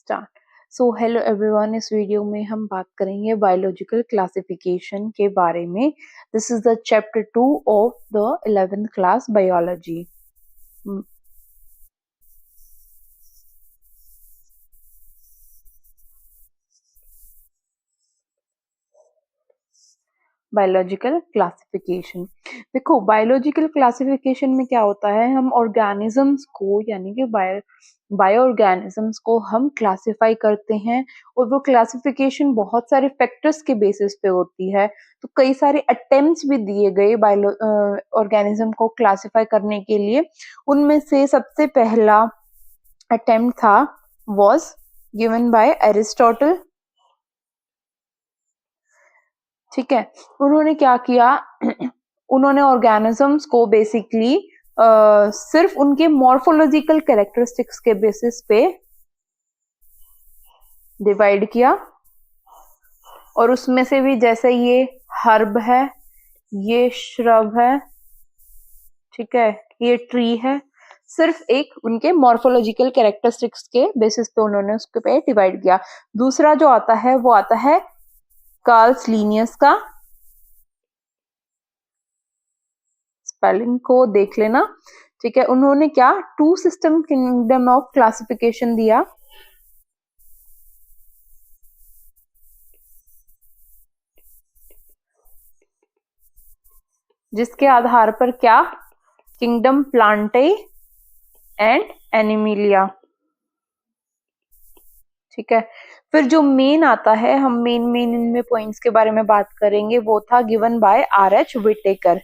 Start. So hello everyone, इस video में हम बात करेंगे बायोलॉजिकल क्लासिफिकेशन के बारे में। This is the chapter 2 of the 11th class biology. Biological classification, देखो बायोलॉजिकल क्लासिफिकेशन में क्या होता है, हम ऑर्गेनिजम्स को यानी कि बायो ऑर्गेनिजम्स को हम क्लासिफाई करते हैं और वो क्लासिफिकेशन बहुत सारे फैक्टर्स के बेसिस पे होती है। तो कई सारे अटेम्प्ट्स भी दिए गए बायो ऑर्गेनिज्म को क्लासिफाई करने के लिए। उनमें से सबसे पहला अटेम्प्ट था वाज गिवन बाय एरिस्टोटल। ठीक है, उन्होंने क्या किया उन्होंने ऑर्गेनिजम्स को बेसिकली सिर्फ उनके मॉर्फोलॉजिकल कैरेक्टरिस्टिक्स के बेसिस पे डिवाइड किया, और उसमें से भी जैसे ये हर्ब है, ये श्रब है, ठीक है, ये ट्री है, सिर्फ एक उनके मॉर्फोलॉजिकल कैरेक्टरिस्टिक्स के बेसिस पे उन्होंने उसके पे डिवाइड किया। दूसरा जो आता है वो आता है कार्ल्स लीनियस का, स्पेलिंग को देख लेना, ठीक है। उन्होंने क्या two system kingdom of classification दिया, जिसके आधार पर क्या किंगडम प्लांटे एंड एनिमिलिया, ठीक है। फिर जो मेन आता है, हम मेन इनमें पॉइंट्स के बारे में बात करेंगे, वो था गिवन बाय आर.एच. विटेकर,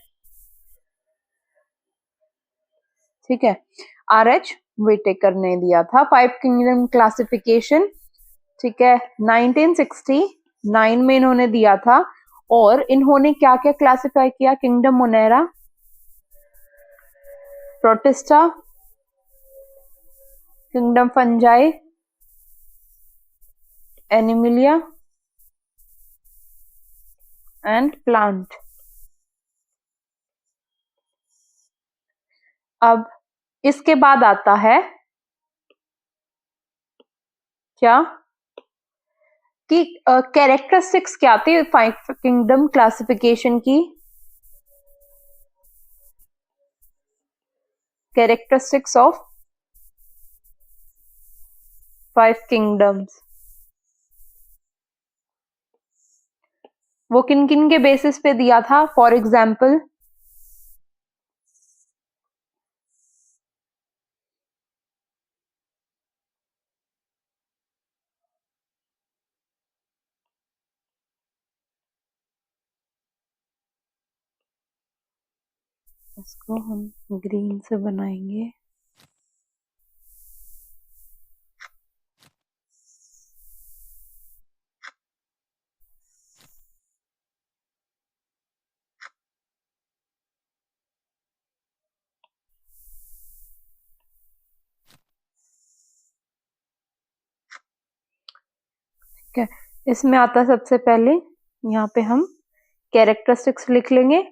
ठीक है। आर.एच. विटेकर ने दिया था 5 किंगडम क्लासिफिकेशन, ठीक है, 1969 में इन्होंने दिया था। और इन्होंने क्या क्या क्लासिफाई किया, kingdom Monera, protista, kingdom fungi, Animalia and plant. अब इसके बाद आता है क्या कि कैरेक्टरिस्टिक्स क्या थी 5 किंगडम क्लासिफिकेशन की, कैरेक्टरिस्टिक्स ऑफ 5 किंगडम्स। वो किन किन के बेसिस पे दिया था, फॉर एग्जाम्पल इसको हम ग्रीन से बनाएंगे। ठीक है, इसमें आता है सबसे पहले, यहाँ पे हम कैरेक्टरिस्टिक्स लिख लेंगे।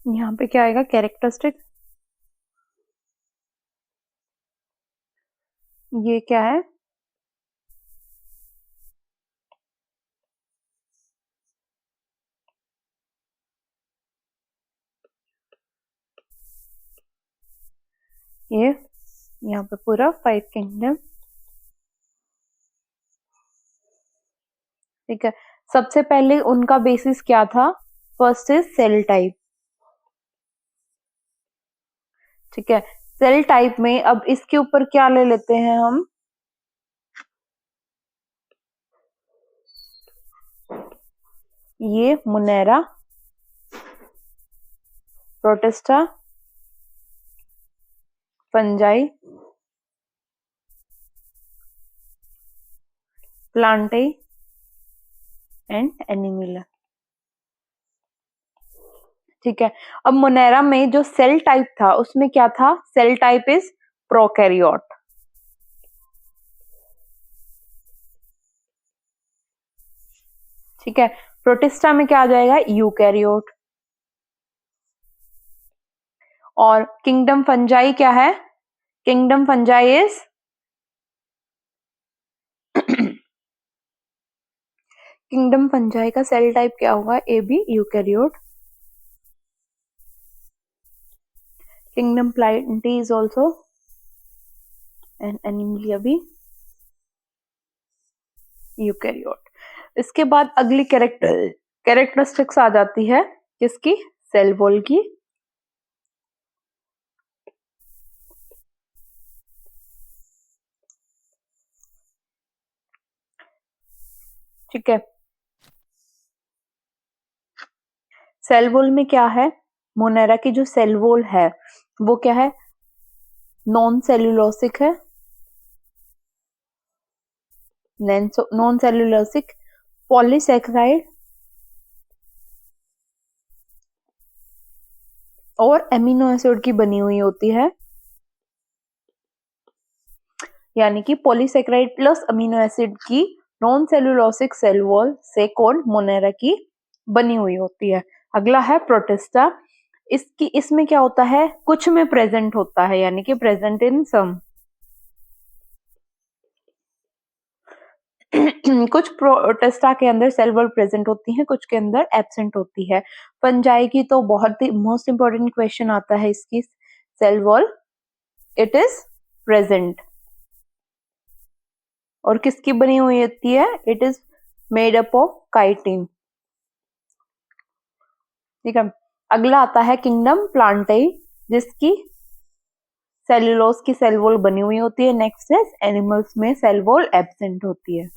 यहाँ पे क्या आएगा, कैरेक्टरिस्टिक, ये क्या है, ये यहाँ पे पूरा 5 किंगडम। ठीक है, सबसे पहले उनका बेसिस क्या था? First is cell type. ठीक है, सेल टाइप में अब इसके ऊपर क्या ले लेते हैं हम? ये मुनेरा, प्रोटिस्टा, फंजाई, प्लांटाई एंड एनिमिला। ठीक है, अब मोनेरा में जो सेल टाइप था उसमें क्या था? Cell type is prokaryote. ठीक है, प्रोटिस्टा में क्या आ जाएगा? यूकैरियोट। और किंगडम फंजाई क्या है? Kingdom fungi is kingdom fungi का सेल टाइप क्या होगा? A b eukaryote. Kingdom plantae is also and animalia भी यूकैरियोट। इसके बाद अगली कैरेक्टरिस्टिक्स आ जाती है किसकी? सेल वॉल की। ठीक है, सेल वॉल में क्या है? मोनेरा की जो सेल वॉल है वो क्या है? नॉन सेल्यूलोसिक है, नॉन सेल्यूलोसिक पॉलीसेकेराइड और एमिनो एसिड की बनी हुई होती है, यानी कि पॉलीसेकेराइड प्लस अमीनो एसिड की नॉन सेल्यूलोसिक सेल वॉल से कौन? मोनेरा की बनी हुई होती है। अगला है प्रोटिस्टा। इसमें क्या होता है? कुछ में प्रेजेंट होता है, यानी कि प्रेजेंट इन सम। कुछ प्रोटिस्टा के अंदर सेल वॉल प्रेजेंट होती है, कुछ के अंदर एब्सेंट होती है। फंजाई की तो बहुत ही मोस्ट इंपॉर्टेंट क्वेश्चन आता है इसकी, cell wall it is present. और किसकी बनी हुई होती है? It is made up of chitin. ठीक है, अगला आता है किंगडम प्लांटाई, जिसकी सेल्यूलोज की सेल वॉल बनी हुई होती है। नेक्स्ट है एनिमल्स में सेल वॉल एब्सेंट होती है।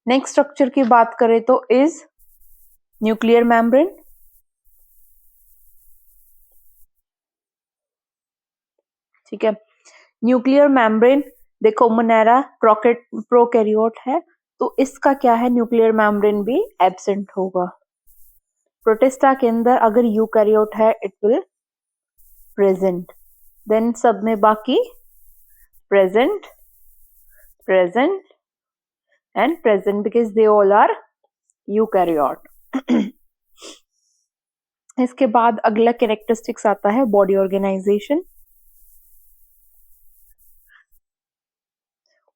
नेक्स्ट स्ट्रक्चर की बात करें तो इज न्यूक्लियर मेम्ब्रेन। ठीक है, न्यूक्लियर मेम्ब्रेन देखो, मोनेरा प्रोकैरियोट है तो इसका क्या है? न्यूक्लियर मेम्ब्रेन भी एब्सेंट होगा। प्रोटिस्टा के अंदर अगर यूकैरियोट है इट विल प्रेजेंट, देन सब में बाकी present, present and present because they all are eukaryote. इसके बाद अगला कैरेक्टरिस्टिक्स आता है बॉडी ऑर्गेनाइजेशन।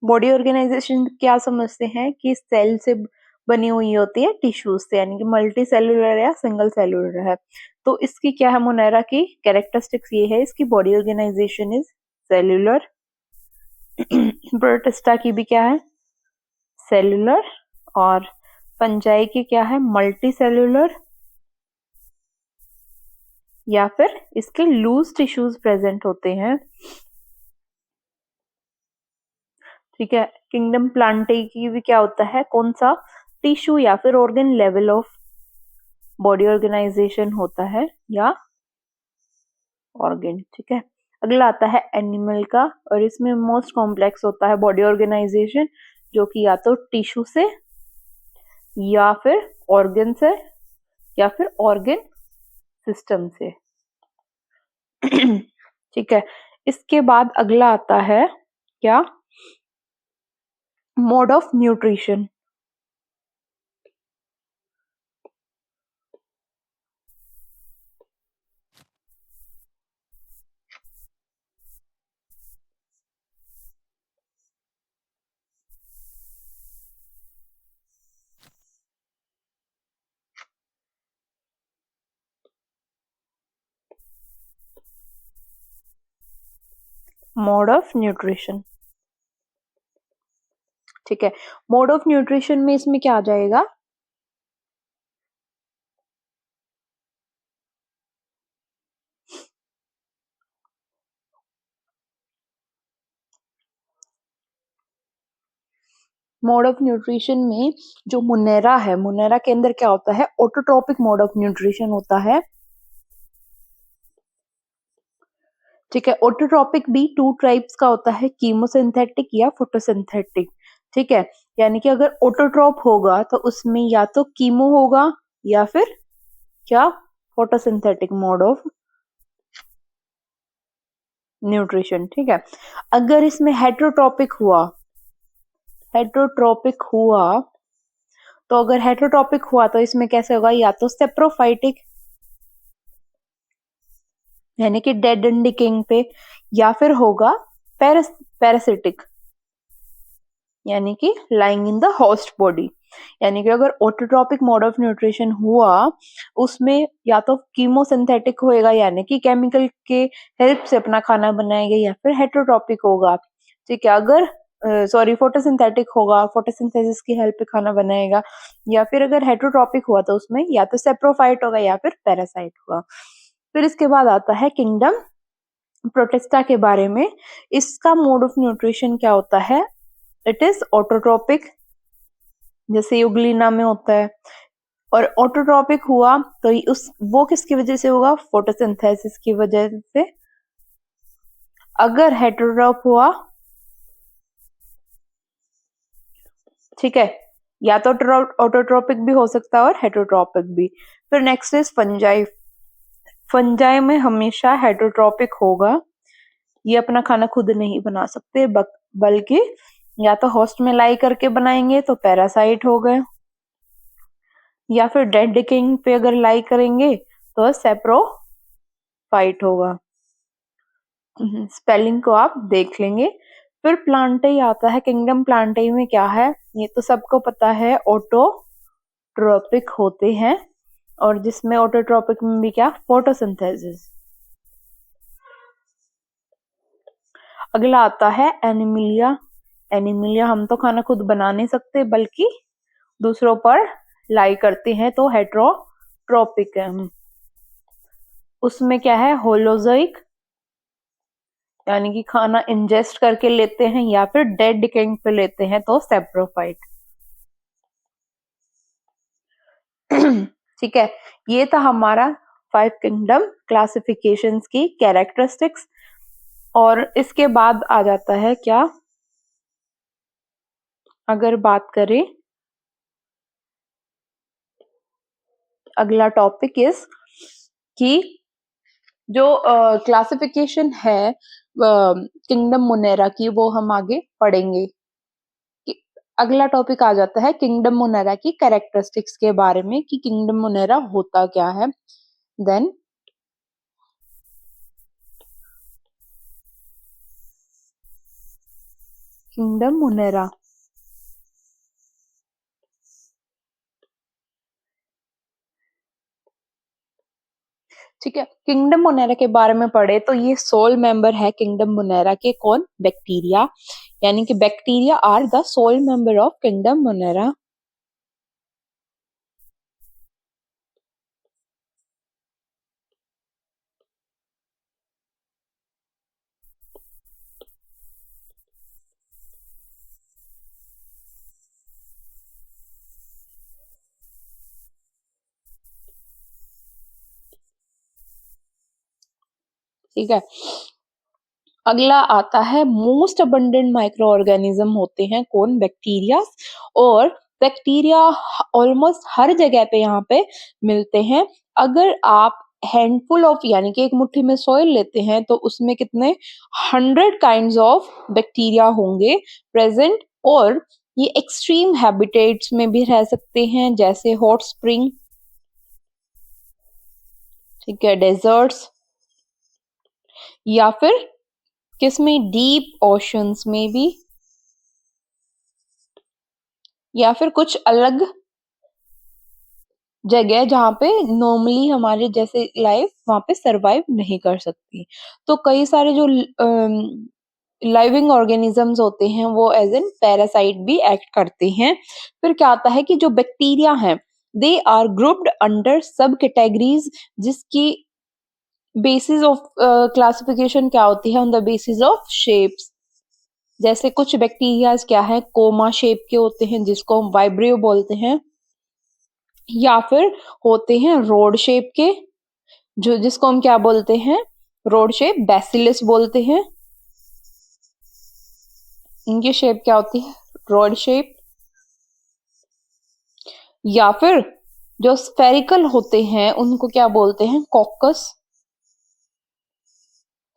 बॉडी ऑर्गेनाइजेशन क्या समझते हैं? कि सेल से बनी हुई होती है टिश्यूज से, यानी कि मल्टी सेलुलर या सिंगल सेलुलर है। तो इसकी क्या है? मोनेरा की कैरेक्टरिस्टिक्स ये है, इसकी body organisation is cellular. Protista की भी क्या है? सेलुलर। और फंजाई की क्या है? मल्टी सेलुलर, या फिर इसके लूज टिश्यूज प्रेजेंट होते हैं। ठीक है, किंगडम प्लांटाई की भी क्या होता है? कौन सा? टिश्यू या फिर organ level of body organisation होता है, या ऑर्गन। ठीक है, अगला आता है एनिमल का, और इसमें मोस्ट कॉम्प्लेक्स होता है बॉडी ऑर्गेनाइजेशन, जो कि या तो टिश्यू से या फिर ऑर्गन से या फिर ऑर्गन सिस्टम से। ठीक है, इसके बाद अगला आता है क्या? Mode of nutrition. Mode of nutrition. ठीक है, मोड ऑफ न्यूट्रिशन में इसमें क्या आ जाएगा? मोड ऑफ न्यूट्रिशन में जो मुनेरा है, मुनेरा के अंदर क्या होता है? ऑटोट्रोपिक मोड ऑफ न्यूट्रिशन होता है। ठीक है, ऑटोट्रोपिक भी टू टाइप्स का होता है, कीमोसिंथेटिक या फोटोसिंथेटिक। ठीक है, यानी कि अगर ऑटोट्रोप होगा तो उसमें या तो कीमो होगा या फिर क्या? Photosynthetic mode of nutrition. ठीक है, अगर इसमें हेटरोट्रोपिक हुआ, हेटरोट्रोपिक हुआ तो अगर हेटरोट्रोपिक हुआ तो इसमें कैसे होगा? या तो सेप्रोफाइटिक यानी कि डेड एंड डिकेइंग पे, या फिर होगा पैरासिटिक यानी कि lying in the host body. यानी कि अगर ऑटोट्रोपिक मोड ऑफ न्यूट्रिशन हुआ उसमें या तो कीमोसिंथेटिक होएगा यानी कि केमिकल के हेल्प से अपना खाना बनाएगा, या फिर हेटरोट्रोपिक होगा। ठीक है, अगर सॉरी फोटोसिंथेटिक होगा, फोटोसिंथेसिस की हेल्प पे खाना बनाएगा, या फिर अगर हेटरोट्रोपिक हुआ तो उसमें या तो सेप्रोफाइट होगा या फिर पैरासाइट होगा। फिर इसके बाद आता है किंगडम प्रोटिस्टा के बारे में। इसका मोड ऑफ न्यूट्रिशन क्या होता है? इट इज ऑटोट्रोपिक, जैसे यूग्लिना में होता है। और ऑटोट्रोपिक हुआ तो उस वो किसकी वजह से होगा? फोटोसिंथेसिस की वजह से। अगर हेटेरोट्रोप हुआ, ठीक है, या तो ऑटोट्रोपिक भी हो सकता है और हेटेरोट्रोपिक भी। फिर नेक्स्ट इज फंजाई। फंजाई में हमेशा हेटेरोट्रोपिक होगा, ये अपना खाना खुद नहीं बना सकते बल्कि या तो होस्ट में लाई करके बनाएंगे तो पैरासाइट हो गए, या फिर डेड डिकेइंग पे अगर लाई करेंगे तो सेप्रोफाइट होगा। स्पेलिंग को आप देख लेंगे। फिर प्लांटेई आता है। किंगडम प्लांटेई में क्या है? ये तो सबको पता है, ऑटोट्रोपिक होते हैं, और जिसमें ऑटोट्रोपिक में भी क्या? फोटोसिंथेसिस। अगला आता है एनिमिलिया। एनिमिलिया हम तो खाना खुद बना नहीं सकते बल्कि दूसरों पर लाई करते हैं, तो हेट्रोट्रोपिक है। उसमें क्या है? होलोजोइक यानी कि खाना इंजेस्ट करके लेते हैं, या फिर डेड डिकेइंग पे लेते हैं तो सेप्रोफाइट। ठीक है, ये था हमारा 5 किंगडम क्लासिफिकेशंस की कैरेक्टरिस्टिक्स। और इसके बाद आ जाता है क्या? अगर बात करें, अगला टॉपिक इज कि जो क्लासिफिकेशन है किंगडम मोनेरा की, वो हम आगे पढ़ेंगे। अगला टॉपिक आ जाता है किंगडम मोनेरा की कैरेक्टरिस्टिक्स के बारे में कि किंगडम मोनेरा होता क्या है। Then kingdom monera. ठीक है, किंगडम मोनेरा के बारे में पढ़े तो ये सोल मेंबर है किंगडम मोनेरा के। कौन? बैक्टीरिया, यानी कि bacteria are the sole member of kingdom monera. ठीक है, अगला आता है मोस्ट अबंडेंट माइक्रो ऑर्गेनिज्म होते हैं। कौन? बैक्टीरिया। और बैक्टीरिया ऑलमोस्ट हर जगह पे यहाँ पे मिलते हैं। अगर आप हैंडफुल ऑफ यानी कि एक मुट्ठी में सॉइल लेते हैं तो उसमें कितने 100 काइंड्स ऑफ बैक्टीरिया होंगे प्रेजेंट। और ये एक्सट्रीम हैबिटेट्स में भी रह सकते हैं, जैसे हॉट स्प्रिंग, ठीक है, डेजर्ट्स, या फिर किसमें? डीप ओशंस में भी, या फिर कुछ अलग जगह जहाँ पे नॉर्मली हमारे जैसे लाइफ वहां पे सरवाइव नहीं कर सकती। तो कई सारे जो लिविंग ऑर्गेनिजम्स होते हैं वो एज एन पैरासाइट भी एक्ट करते हैं। फिर क्या आता है कि जो बैक्टीरिया हैं they are grouped under sub categories, जिसकी बेसिस ऑफ क्लासिफिकेशन क्या होती है, on the basis of shapes. जैसे कुछ बैक्टीरियाज क्या है, कोमा शेप के होते हैं जिसको हम वाइब्रियो बोलते हैं, या फिर होते हैं रोड शेप के, जो जिसको हम क्या बोलते हैं, रोड शेप बैसिलस बोलते हैं। इनकी शेप क्या होती है, रोड शेप। या फिर जो स्फेरिकल होते हैं उनको क्या बोलते हैं, कॉकस।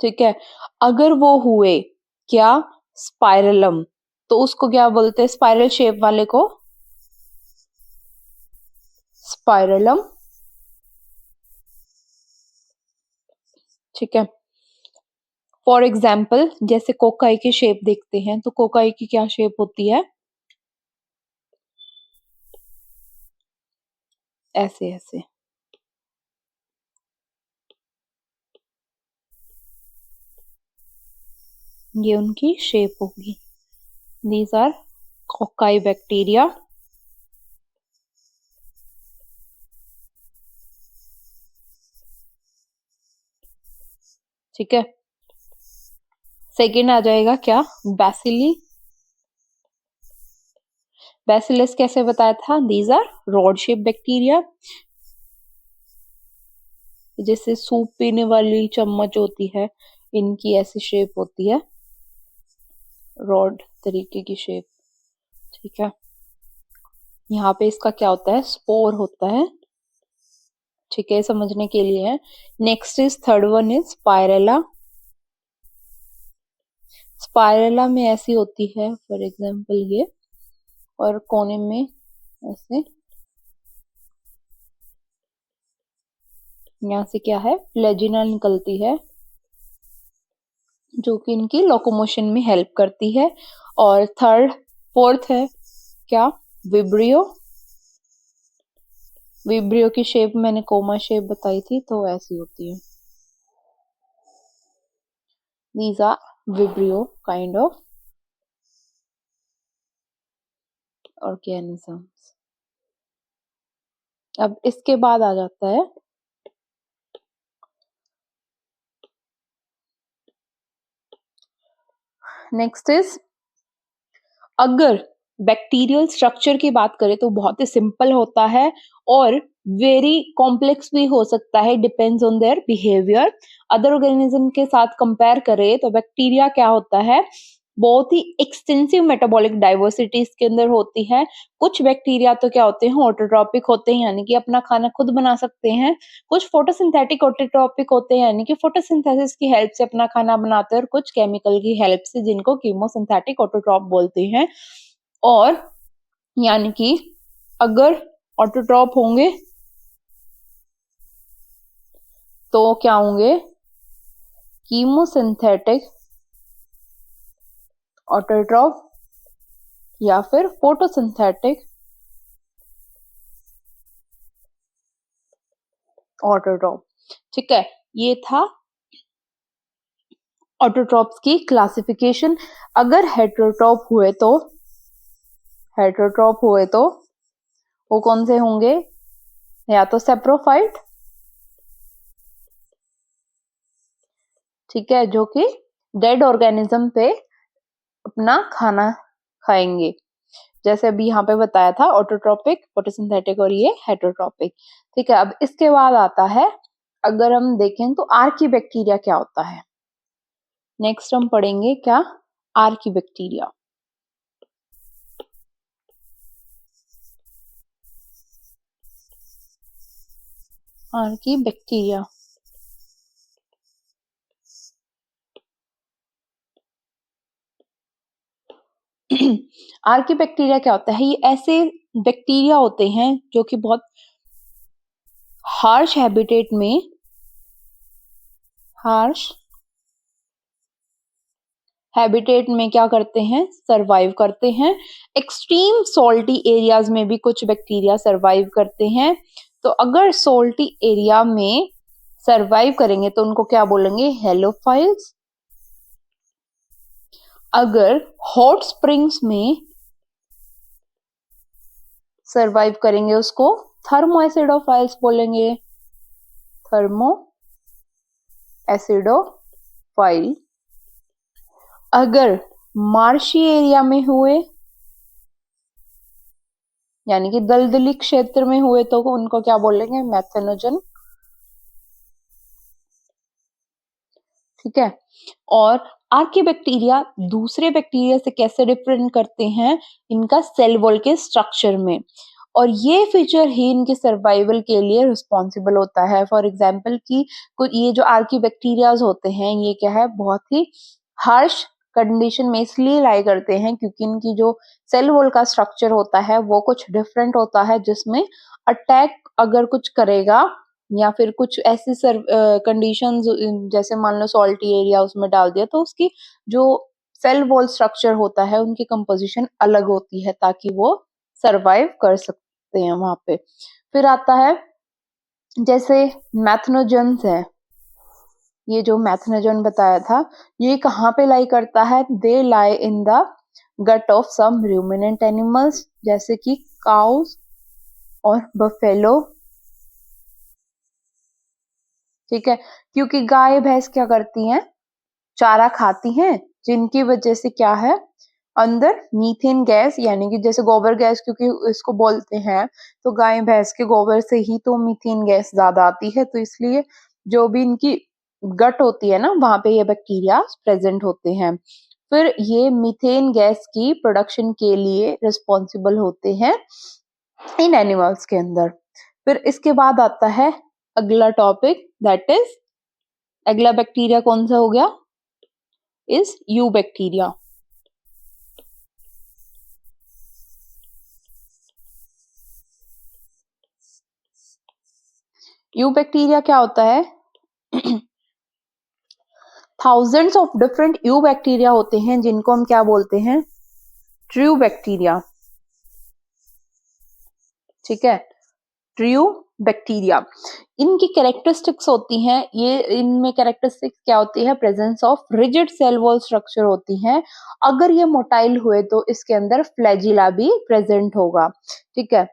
ठीक है, अगर वो हुए क्या, स्पाइरलम, तो उसको क्या बोलते हैं, स्पाइरल शेप वाले को स्पाइरलम। ठीक है, फॉर एग्जाम्पल जैसे कोकाई की शेप देखते हैं, तो कोकाई की क्या शेप होती है, ऐसे ऐसे। ये उनकी शेप होगी। These are cocci bacteria. ठीक है, सेकेंड आ जाएगा क्या, बैसिली। बैसिलस कैसे बताया था, these are rod shape bacteria. जैसे सूप पीने वाली चम्मच होती है, इनकी ऐसी शेप होती है, रॉड तरीके की शेप। ठीक है, यहाँ पे इसका क्या होता है, स्पोर होता है। ठीक है, समझने के लिए है। Next is third one is spirilla. Spirilla में ऐसी होती है, फॉर एग्जाम्पल ये, और कोने में ऐसे, यहाँ से क्या है, फ्लेजिना निकलती है जो कि इनकी लोकोमोशन में हेल्प करती है। और फोर्थ है क्या, विब्रियो। विब्रियो की शेप मैंने कोमा शेप बताई थी, तो ऐसी होती है। These are vibrio kind of organisms. अब इसके बाद आ जाता है नेक्स्ट इज, अगर बैक्टीरियल स्ट्रक्चर की बात करें तो बहुत ही सिंपल होता है और वेरी कॉम्प्लेक्स भी हो सकता है, depends on their behaviour. Other organism के साथ कंपेयर करें तो बैक्टीरिया क्या होता है, बहुत ही एक्सटेंसिव मेटाबॉलिक डाइवर्सिटी इसके अंदर होती है। कुछ बैक्टीरिया तो क्या होते हैं, ऑटोट्रॉपिक होते हैं, यानी कि अपना खाना खुद बना सकते हैं। कुछ फोटोसिंथेटिक ऑटोट्रॉपिक होते हैं, यानी कि फोटोसिंथेसिस की हेल्प से अपना खाना बनाते हैं, और कुछ केमिकल की हेल्प से, जिनको कीमोसिंथेटिक ऑटोट्रॉप बोलते हैं। और यानी कि अगर ऑटोट्रॉप होंगे तो क्या होंगे, कीमोसिंथेटिक ऑटोट्रॉप या फिर फोटोसिंथेटिक ऑटोट्रॉप। ठीक है, ये था ऑटोट्रॉप्स की क्लासिफिकेशन। अगर हेटरोट्रॉप हुए तो वो कौन से होंगे, या तो सेप्रोफाइट, ठीक है, जो कि डेड ऑर्गेनिज्म पे अपना खाना खाएंगे, जैसे अभी यहाँ पे बताया था, ऑटोट्रॉपिक, फोटोसिंथेटिक और ये हेटरोट्रॉपिक। ठीक है, अब इसके बाद आता है, अगर हम देखें तो आर्की बैक्टीरिया क्या होता है। नेक्स्ट हम पढ़ेंगे क्या, Archie bacteria. Archie bacteria Archie bacteria क्या होता है, ये ऐसे बैक्टीरिया होते हैं जो कि बहुत हार्श हैबिटेट में, हार्श हैबिटेट में क्या करते हैं, सरवाइव करते हैं। एक्सट्रीम सॉल्टी एरियाज में भी कुछ बैक्टीरिया सरवाइव करते हैं। तो अगर सॉल्टी एरिया में सरवाइव करेंगे तो उनको क्या बोलेंगे, हेलोफाइल्स। अगर हॉट स्प्रिंग्स में सरवाइव करेंगे उसको थर्मो एसिडोफाइल्स बोलेंगे, थर्मो एसिडोफाइल। अगर मार्शी एरिया में हुए यानी कि दलदली क्षेत्र में हुए तो उनको क्या बोलेंगे, मैथेनोजन। ठीक है। और आर्किबैक्टीरिया दूसरे बैक्टीरिया से कैसे डिफरेंट करते हैं, इनका सेल वॉल के स्ट्रक्चर में, और ये फीचर ही इनके सर्वाइवल के लिए रिस्पॉन्सिबल होता है। फॉर एग्जाम्पल कि ये जो आर्किबैक्टीरियाज होते हैं ये क्या है, बहुत ही हार्श कंडीशन में इसलिए लाई करते हैं क्योंकि इनकी जो सेल वॉल का स्ट्रक्चर होता है वो कुछ डिफरेंट होता है, जिसमें अटैक अगर कुछ करेगा या फिर कुछ ऐसी कंडीशंस जैसे मान लो सॉल्टी एरिया उसमें डाल दिया तो उसकी जो सेल वॉल स्ट्रक्चर होता है उनकी कंपोजिशन अलग होती है ताकि वो सरवाइव कर सकते हैं वहां पे। फिर आता है जैसे मैथनोजेंस है, ये जो मैथनोजन बताया था ये कहाँ पे लाई करता है, they lie in the gut of some ruminant animals जैसे कि काउस और बफेलो। ठीक है, क्योंकि गाय भैंस क्या करती हैं, चारा खाती हैं, जिनकी वजह से क्या है अंदर मीथेन गैस यानी कि जैसे गोबर गैस क्योंकि इसको बोलते हैं, तो गाय भैंस के गोबर से ही तो मीथेन गैस ज्यादा आती है, तो इसलिए जो भी इनकी गट होती है ना वहां पे ये बैक्टीरिया प्रेजेंट होते हैं। फिर ये मीथेन गैस की प्रोडक्शन के लिए रिस्पॉन्सिबल होते हैं इन एनिमल्स के अंदर। फिर इसके बाद आता है अगला टॉपिक, दैट इज अगला बैक्टीरिया कौन सा हो गया, is you bacteria. You bacteria क्या होता है thousands of different you bacteria होते हैं जिनको हम क्या बोलते हैं, ट्रू बैक्टीरिया। ठीक है, ट्रू बैक्टीरिया। इनकी कैरेक्टरिस्टिक्स होती हैं, ये इनमें कैरेक्टरिस्टिक्स क्या होती है, presence of rigid cell wall structure होती है। अगर ये मोटाइल हुए तो इसके अंदर फ्लैजिला भी प्रेजेंट होगा। ठीक है,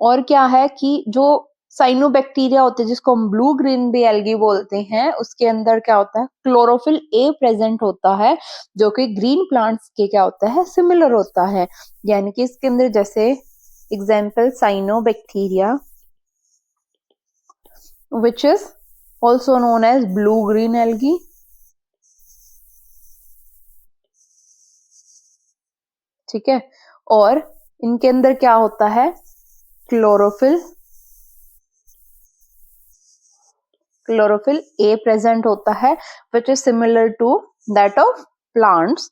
और क्या है कि जो साइनोबैक्टीरिया होते हैं जिसको हम ब्लू ग्रीन बी एल्गी बोलते हैं, उसके अंदर क्या होता है, क्लोरोफिल ए प्रेजेंट होता है जो कि ग्रीन प्लांट्स के क्या होता है, सिमिलर होता है। यानी कि इसके अंदर जैसे example cyanobacteria which is also known as blue green algae। ठीक है, और इनके अंदर क्या होता है, क्लोरोफिल ए प्रेजेंट होता है which is similar to that of plants।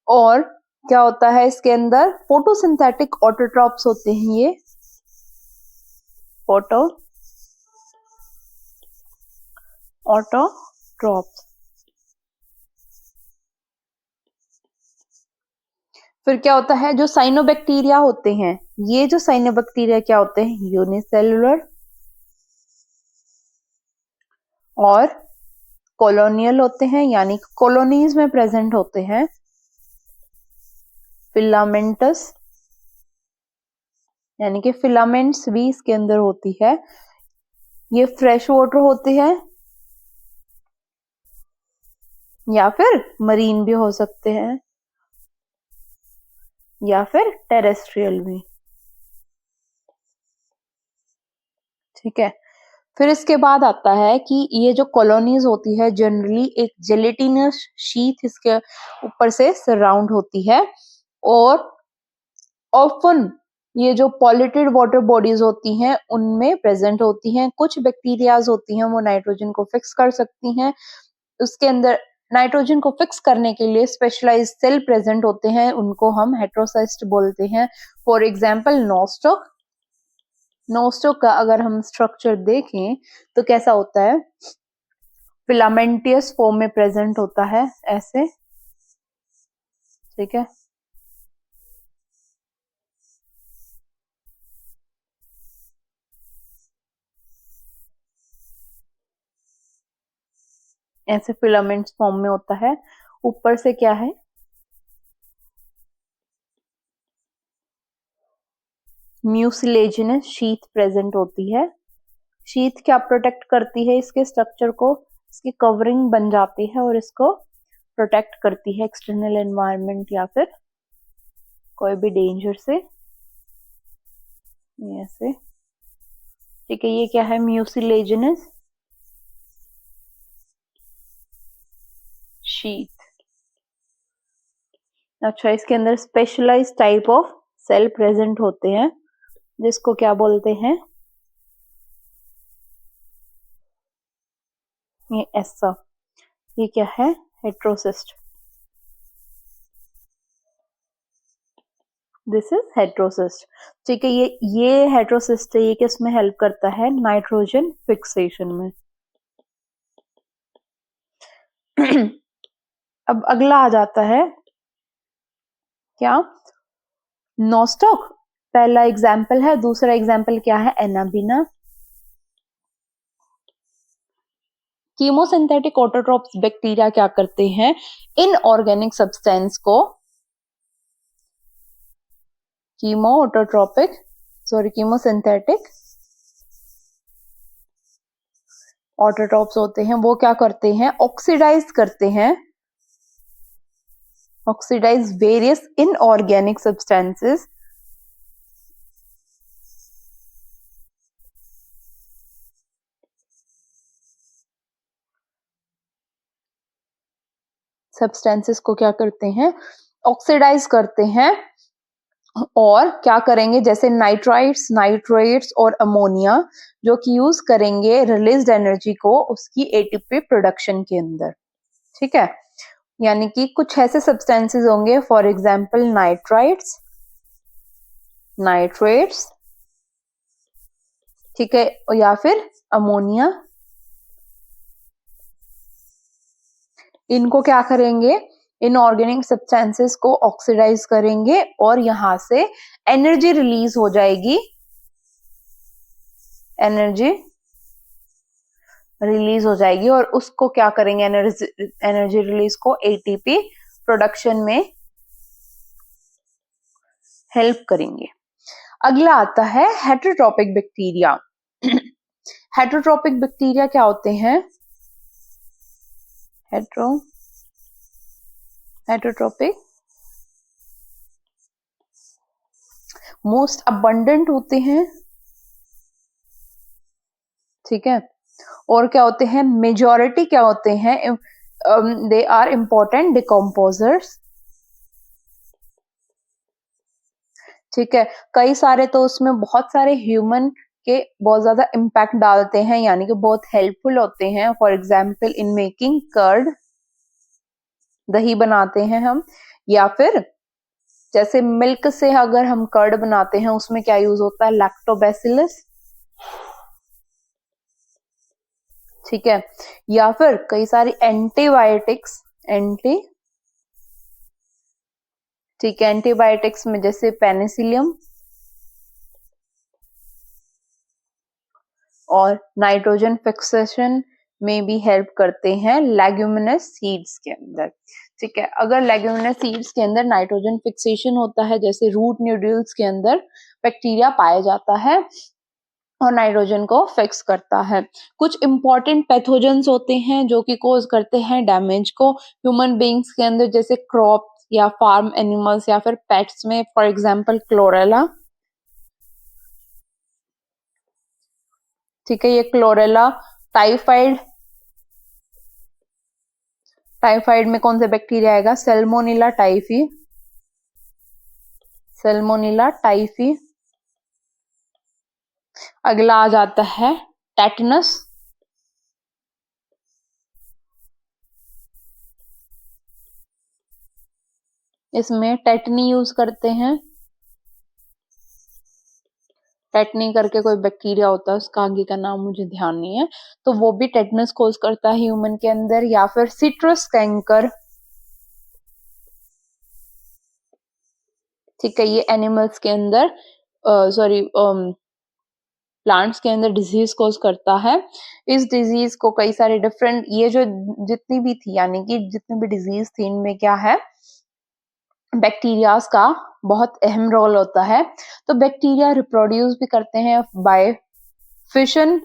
और क्या होता है इसके अंदर, फोटोसिंथेटिक ऑटोट्रॉप्स होते हैं ये, फोटो ऑटोट्रॉप्स। फिर क्या होता है, जो साइनोबैक्टीरिया होते हैं, ये जो साइनोबैक्टीरिया क्या होते हैं, यूनिसेलुलर और कॉलोनियल होते हैं, यानी कॉलोनीज में प्रेजेंट होते हैं। फिलामेंटस यानी कि फिलामेंट्स भी इसके अंदर होती है। ये फ्रेश वाटर होते हैं या फिर मरीन भी हो सकते हैं या फिर टेरेस्ट्रियल भी। ठीक है, फिर इसके बाद आता है कि ये जो कॉलोनीज होती है जनरली एक जेलेटिनस शीथ इसके ऊपर से सराउंड होती है, और ऑफन ये जो पॉल्यूटेड वाटर बॉडीज होती हैं उनमें प्रेजेंट होती हैं। कुछ बैक्टीरियाज होती हैं वो नाइट्रोजन को फिक्स कर सकती हैं, उसके अंदर नाइट्रोजन को फिक्स करने के लिए स्पेशलाइज्ड सेल प्रेजेंट होते हैं, उनको हम हेट्रोसाइस्ट बोलते हैं। फॉर एग्जांपल नोस्टॉक, नोस्टॉक का अगर हम स्ट्रक्चर देखें तो कैसा होता है, फिलामेंटियस फॉर्म में प्रेजेंट होता है ऐसे। ठीक है, ऐसे फिलामेंट्स फॉर्म में होता है। ऊपर से क्या है, म्यूसिलेजिनस शीथ प्रेजेंट होती है। शीथ क्या प्रोटेक्ट करती है, इसके स्ट्रक्चर को, इसकी कवरिंग बन जाती है और इसको प्रोटेक्ट करती है एक्सटर्नल एनवायरनमेंट या फिर कोई भी डेंजर से, ऐसे। ठीक है, ये क्या है, म्यूसिलेजिनस शीथ। अच्छा, इसके अंदर specialised type of cell present होते हैं जिसको क्या बोलते हैं, ये ऐसा, ये क्या है, हेट्रोसिस्ट। This is heterocyst. ठीक है, ये हेट्रोसिस्ट है, ये किसमें हेल्प करता है, नाइट्रोजन फिक्सेशन में। अब अगला आ जाता है क्या, नोस्टॉक पहला एग्जाम्पल है। दूसरा एग्जाम्पल क्या है, एनाबिना। कीमोसिंथेटिक ऑटोट्रोप्स बैक्टीरिया क्या करते हैं, इनऑर्गेनिक सब्सटेंस को, कीमोसिंथेटिक ऑटोट्रोप्स होते हैं, वो क्या करते हैं, ऑक्सीडाइज करते हैं, ऑक्सीडाइज वेरियस इनऑर्गेनिक सब्सटेंसेस को क्या करते हैं, ऑक्सीडाइज करते हैं, और क्या करेंगे, जैसे नाइट्राइट्स, नाइट्रेट्स और अमोनिया, जो कि यूज करेंगे रिलीज्ड एनर्जी को उसकी एटीपी प्रोडक्शन के अंदर। ठीक है, यानी कि कुछ ऐसे सब्सटेंसेस होंगे, फॉर एग्जांपल नाइट्राइट्स, नाइट्रेट्स, ठीक है, या फिर अमोनिया, इनको क्या करेंगे, इनऑर्गेनिक सब्सटेंसेस को ऑक्सीडाइज करेंगे और यहां से एनर्जी रिलीज हो जाएगी, एनर्जी रिलीज हो जाएगी और उसको क्या करेंगे, एनर्जी रिलीज को एटीपी प्रोडक्शन में हेल्प करेंगे। अगला आता है हेटेरोट्रोपिक बैक्टीरिया। हेटेरोट्रोपिक बैक्टीरिया क्या होते हैं, हेटेरोट्रोपिक मोस्ट अबंडेंट होते हैं। ठीक है, और क्या होते हैं, मेजॉरिटी क्या होते हैं, दे आर इंपॉर्टेंट डिकम्पोजर्स। ठीक है, कई सारे तो उसमें बहुत सारे ह्यूमन के बहुत ज्यादा इम्पैक्ट डालते हैं, यानी कि बहुत हेल्पफुल होते हैं। For example in making curd, दही बनाते हैं हम, या फिर जैसे मिल्क से अगर हम कर्ड बनाते हैं उसमें क्या यूज होता है, लैक्टोबैसिलस। ठीक है, या फिर कई सारी एंटीबायोटिक्स, ठीक है, एंटीबायोटिक्स में जैसे पेनिसिलियम, और नाइट्रोजन फिक्सेशन में भी हेल्प करते हैं लेग्यूमिनस सीड्स के अंदर। ठीक है, अगर लेग्यूमिनस सीड्स के अंदर नाइट्रोजन फिक्सेशन होता है, जैसे रूट न्यूडल्स के अंदर बैक्टीरिया पाया जाता है और नाइट्रोजन को फिक्स करता है। कुछ इंपॉर्टेंट पैथोजेंस होते हैं जो कि कोज करते हैं डैमेज को ह्यूमन बीइंग्स के अंदर, जैसे क्रॉप्स या फार्म एनिमल्स या फिर पेट्स में, फॉर एग्जांपल क्लोरेला। ठीक है, ये क्लोरेला, टाइफाइड, टाइफाइड में कौन सा बैक्टीरिया आएगा, सैल्मोनेला टाइफी, सैल्मोनेला टाइफी। अगला आ जाता है टेटनस। इसमें टेटनी यूज करते हैं, टेटनी करके कोई बैक्टीरिया होता है, उसका आगे का नाम मुझे ध्यान नहीं है, तो वो भी टेटनस कोज करता है ह्यूमन के अंदर। या फिर सिट्रस कैंकर, ठीक है, ये एनिमल्स के अंदर, सॉरी प्लांट्स के अंदर डिजीज कोज करता है। इस डिजीज को कई सारे डिफरेंट, ये जो जितनी भी थी, यानी कि जितनी भी डिजीज थी, इनमें क्या है, बैक्टीरियाज का बहुत अहम रोल होता है। तो बैक्टीरिया रिप्रोड्यूस भी करते हैं बाय फिशन,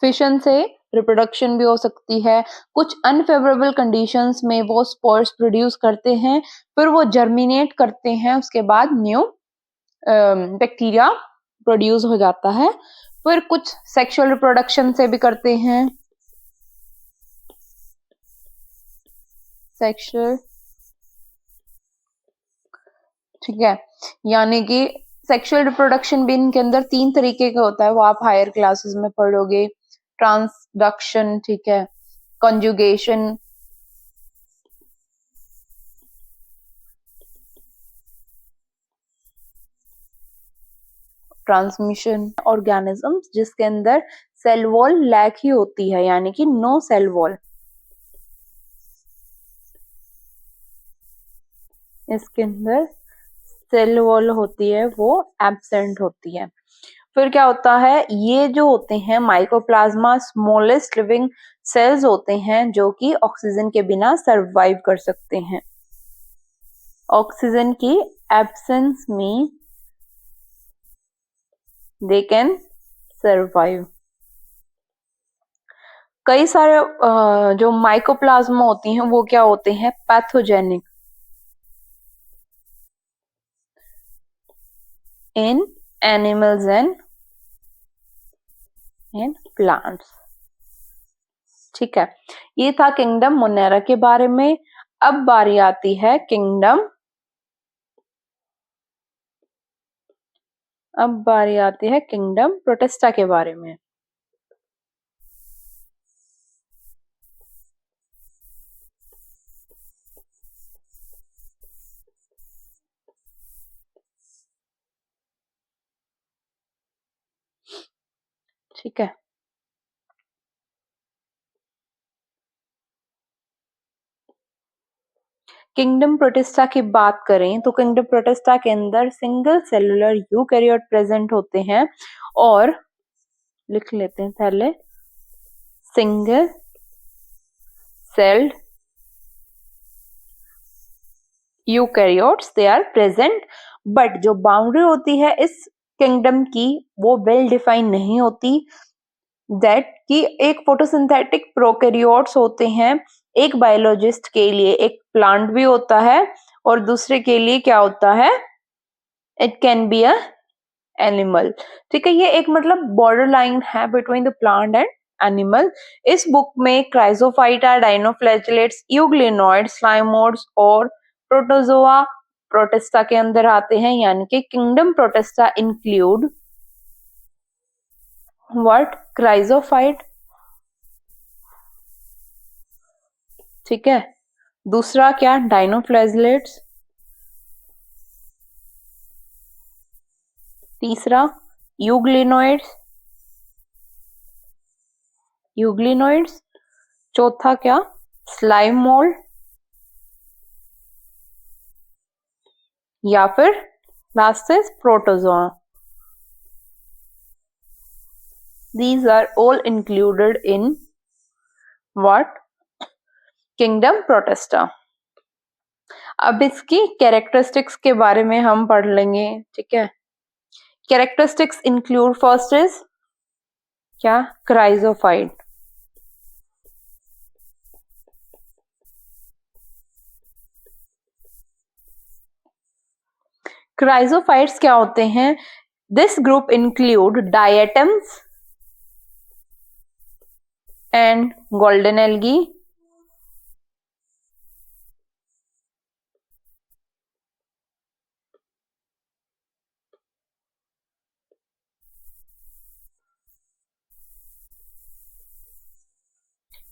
फिशन से रिप्रोडक्शन भी हो सकती है। कुछ अनफेवरेबल कंडीशंस में वो स्पोर्स प्रोड्यूस करते हैं, फिर वो जर्मिनेट करते हैं, उसके बाद न्यू बैक्टीरिया प्रोड्यूस हो जाता है। फिर कुछ सेक्सुअल रिप्रोडक्शन से भी करते हैं, सेक्सुअल, ठीक है, यानी कि सेक्सुअल रिप्रोडक्शन भी इनके अंदर 3 तरीके का होता है, वो आप हायर क्लासेस में पढ़ोगे। ट्रांसडक्शन, ठीक है, कंजुगेशन, ट्रांसमिशन। ऑर्गेनिजम्स जिसके अंदर सेल वॉल लैक ही होती है, यानी कि नो सेल वॉल, इसके अंदर सेल वॉल होती है वो एब्सेंट होती है। फिर क्या होता है, ये जो होते हैं माइकोप्लाज्मा स्मॉलेस्ट लिविंग सेल्स होते हैं जो कि ऑक्सीजन के बिना सरवाइव कर सकते हैं। ऑक्सीजन की एब्सेंस में दे कैन सरवाइव। कई सारे जो माइकोप्लाज्मा होती हैं वो क्या होते हैं, pathogenic in animals and in plants. ठीक है, ये था किंगडम मोनेरा के बारे में। अब बारी आती है किंगडम प्रोटिस्टा के बारे में। ठीक है, किंगडम प्रोटिस्टा की बात करें तो किंगडम प्रोटिस्टा के अंदर सिंगल सेलुलर यूकैरियोट प्रेजेंट होते हैं, और लिख लेते हैं पहले, single celled eukaryotes they are present. But जो बाउंड्री होती है इस किंगडम की वो वेल डिफाइन नहीं होती, दैट कि एक फोटोसिंथेटिक प्रोकैरियोट्स होते हैं, एक बायोलॉजिस्ट के लिए एक प्लांट भी होता है और दूसरे के लिए क्या होता है, it can be a animal. ठीक है, ये एक मतलब बॉर्डर लाइन है between the plant and animal. इस बुक में क्राइजोफाइटा, डाइनोफ्लैचेलेट्स, यूग्लिनोइड, स्लाइमोड्स और प्रोटोजोआ प्रोटिस्टा के अंदर आते हैं, यानी कि किंगडम प्रोटिस्टा इंक्लूड व्हाट, क्राइजोफाइट, ठीक है, दूसरा क्या, डाइनोफ्लैचेलेट्स, तीसरा यूग्लिनोइड्स, चौथा क्या, स्लाइम मोल्ड, या फिर last is protozoa. These are all included in what, kingdom protista. अब इसकी कैरेक्टरिस्टिक्स के बारे में हम पढ़ लेंगे। ठीक है, कैरेक्टरिस्टिक्स इंक्लूड, फर्स्ट इज क्या, क्राइजोफाइट। क्राइजोफाइट्स क्या होते हैं, this group include diatoms and golden algae,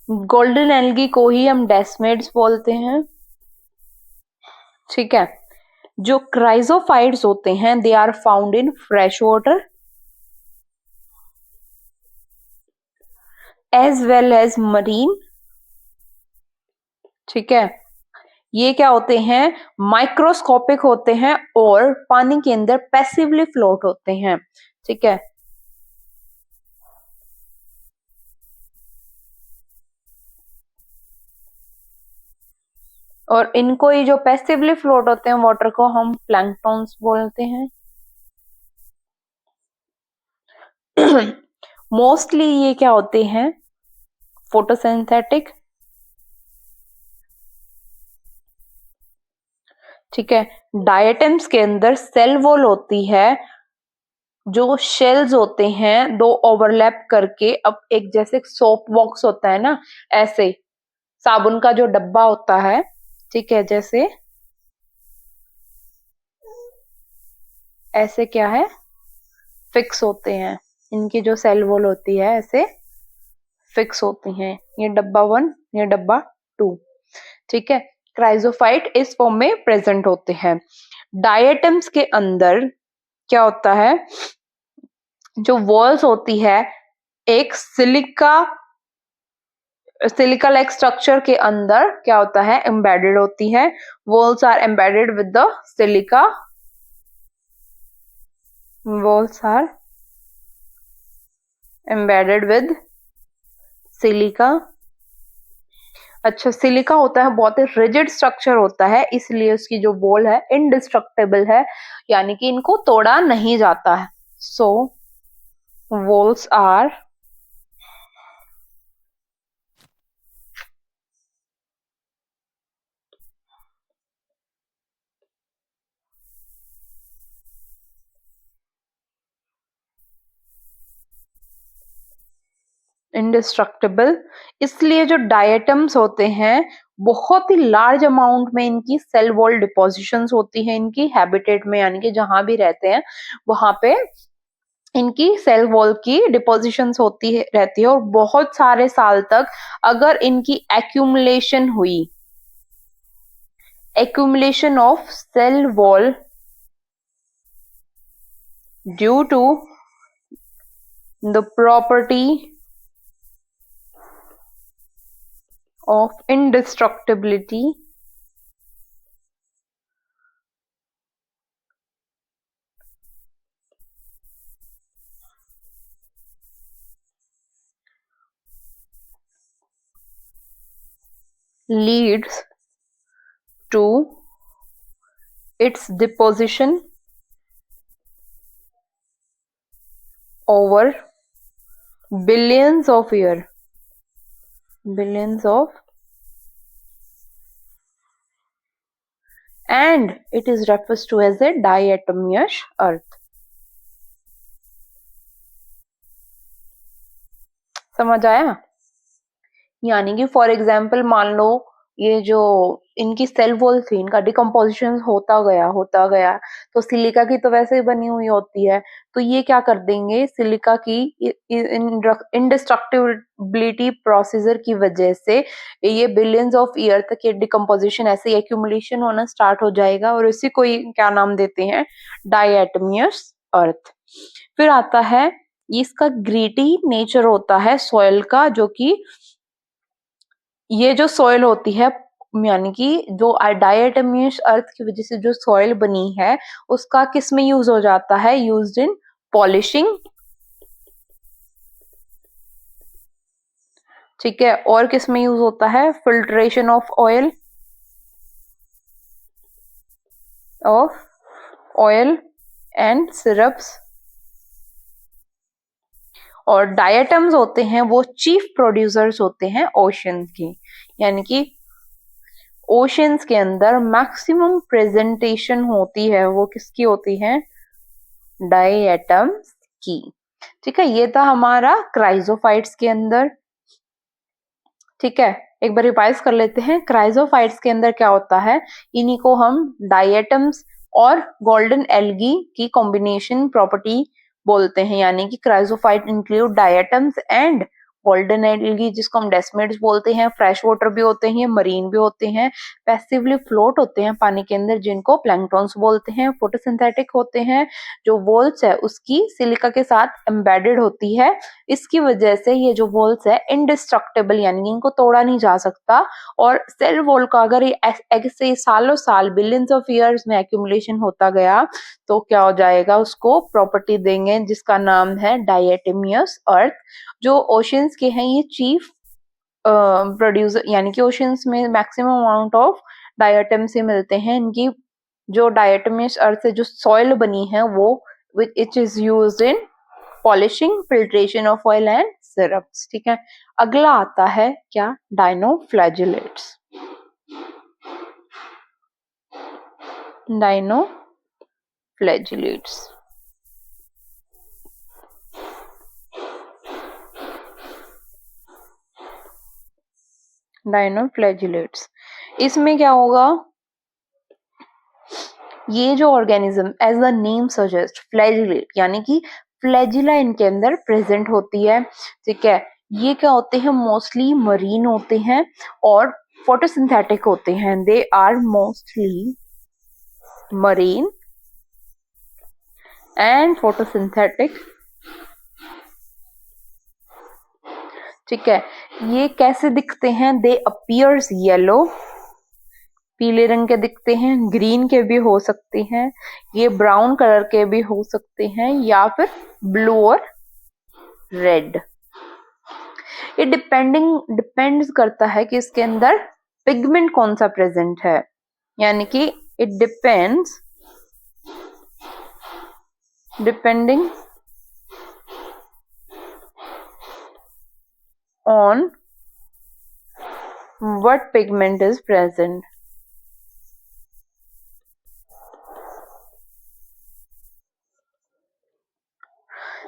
golden algae को ही हम डेस्मेड्स बोलते हैं। ठीक है, जो क्राइजोफाइट्स होते हैं they are found in fresh water as well as marine. ठीक है, ये क्या होते हैं, माइक्रोस्कोपिक होते हैं और पानी के अंदर पैसिवली फ्लोट होते हैं। ठीक है, और इनको ही जो पैसिवली फ्लोट होते हैं वाटर को हम प्लैंकटॉन्स बोलते हैं। मोस्टली ये क्या होते हैं, फोटोसिंथेटिक, ठीक है। डायटम्स के अंदर सेल वॉल होती है, जो शेल्स होते हैं दो ओवरलैप करके, अब एक जैसे सोप बॉक्स होता है ना, ऐसे साबुन का जो डब्बा होता है, ठीक है, जैसे ऐसे क्या है, फिक्स होते हैं, इनकी जो सेल वॉल होती है ऐसे फिक्स होती हैं। ये डब्बा 1, ये डब्बा 2, ठीक है। क्राइजोफाइट इस फॉर्म में प्रेजेंट होते हैं। डायटम्स के अंदर क्या होता है, जो वॉल्स होती है, एक सिलिका लाइक स्ट्रक्चर के अंदर क्या होता है, एम्बेडेड होती है। Walls are embedded with the silica, walls are embedded with silica. अच्छा, सिलिका होता है बहुत ही रिजिड स्ट्रक्चर होता है, इसलिए उसकी जो वॉल है इंडिस्ट्रक्टेबल है, यानी कि इनको तोड़ा नहीं जाता है। सो वॉल्स आर इंडिस्ट्रक्टेबल, इसलिए जो डायटम्स होते हैं बहुत ही लार्ज अमाउंट में इनकी सेल वॉल डिपोजिशंस होती है इनकी हैबिटेट में, यानी कि जहां भी रहते हैं वहां पे इनकी सेल वॉल की डिपोजिशंस होती है रहती है, और बहुत सारे साल तक अगर इनकी accumulation of cell wall due to the property of indestructibility leads to its deposition over billions of years, and it is referred to as a diatomeous earth। समझ आया? यानी कि फॉर एग्जाम्पल मान लो ये जो इनकी सेल वॉल थी, इनका डिकम्पोजिशन होता गया तो सिलिका की तो वैसे ही बनी हुई होती है, तो ये क्या कर देंगे, सिलिका की इंडिस्ट्रक्टिबिलिटी प्रोसीजर की वजह से ये बिलियंस ऑफ ईयर तक ये डिकम्पोजिशन ऐसे ही एक्यूमुलेशन होना स्टार्ट हो जाएगा, और इसी को क्या नाम देते हैं, डायटमियस अर्थ। फिर आता है इसका ग्रीटी नेचर होता है सॉइल का, जो कि ये जो सॉइल होती है, यानी कि जो डायटमियस अर्थ की वजह से जो सॉइल बनी है उसका किस में यूज हो जाता है, यूज्ड इन पॉलिशिंग, ठीक है। और किस में यूज होता है, filtration of oil and syrups. और डायटम्स होते हैं वो चीफ प्रोड्यूसर्स होते हैं ओशंस की, यानी कि ओशंस के अंदर मैक्सिमम प्रेजेंटेशन होती है वो किसकी होती है, डायटम्स की, ठीक है। ये था हमारा क्राइजोफाइट्स के अंदर, ठीक है। एक बार रिवाइज कर लेते हैं, क्राइजोफाइट्स के अंदर क्या होता है, इन्हीं को हम डायटम्स और गोल्डन एल्गी की कॉम्बिनेशन प्रॉपर्टी बोलते हैं, यानी कि chrysophyte include diatoms and golden algae, जिसको हम डेस्मिड्स बोलते हैं। फ्रेश वाटर भी होते हैं, मरीन भी होते हैं, पैसिवली फ्लोट होते हैं पानी के अंदर, जिनको प्लैंक्टॉन्स बोलते हैं। फोटोसिंथेटिक होते हैं, जो वॉल्स है उसकी सिलिका के साथ एम्बेडेड होती है, इसकी वजह से ये जो वॉल्स है इंडिस्ट्रक्टेबल, यानी इनको तोड़ा नहीं जा सकता। और सेल वॉल का अगर ये ऐसे सालों साल बिलियंस ऑफ ईयर्स में एक्यूमुलेशन होता गया तो क्या हो जाएगा, उसको प्रॉपर्टी देंगे जिसका नाम है डायटमियस अर्थ। जो ओशंस के हैं ये चीफ प्रोड्यूसर, यानी कि ओशंस में मैक्सिमम अमाउंट ऑफ डायटम से मिलते हैं। इनकी जो डायटमस अर्थ से जो सॉइल बनी है वो it is used in polishing, filtration of oil and syrups. ठीक है, अगला आता है क्या, डाइनोफ्लैजिलेट्स। डाइनोफ्लैजिलेट्स डाइनोफ्लैजिलेट्स इसमें क्या होगा, ये जो ऑर्गेनिज्म एज द नेम सजेस्ट फ्लैजिलेट यानी कि फ्लैजिला इनके अंदर प्रेजेंट होती है। ठीक है, ये क्या होते हैं, मोस्टली मरीन होते हैं और फोटोसिंथेटिक होते हैं। They are mostly marine and photosynthetic. ठीक है, ये कैसे दिखते हैं, दे अपीयर्स येलो, पीले रंग के दिखते हैं, ग्रीन के भी हो सकते हैं, ये ब्राउन कलर के भी हो सकते हैं, या फिर ब्लू और रेड। ये डिपेंड्स करता है कि इसके अंदर पिगमेंट कौन सा प्रेजेंट है, यानी कि it depending on what pigment is present।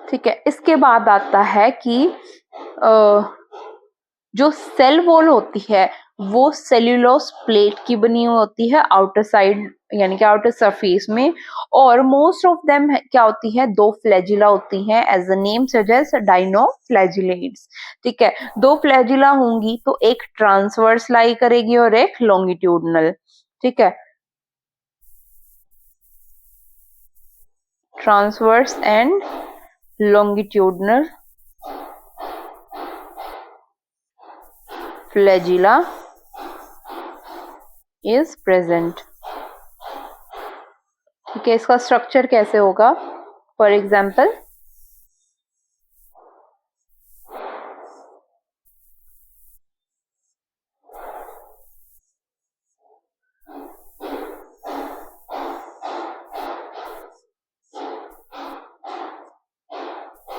ठीक है, इसके बाद आता है कि जो सेल वॉल होती है वो सेल्यूलोज प्लेट की बनी हुई होती है आउटर साइड यानी कि आउटर सरफेस में, और मोस्ट ऑफ देम क्या होती है, दो फ्लैजिला होती हैं एज द नेम सजेस्ट डाइनोफ्लैजिलेट्स। ठीक है, दो फ्लैजिला होंगी तो एक ट्रांसवर्स लाई करेगी और एक लॉन्गिट्यूडनल। ठीक है, transverse and longitudinal flagella is present। ठीक है, इसका स्ट्रक्चर कैसे होगा, फॉर एग्जाम्पल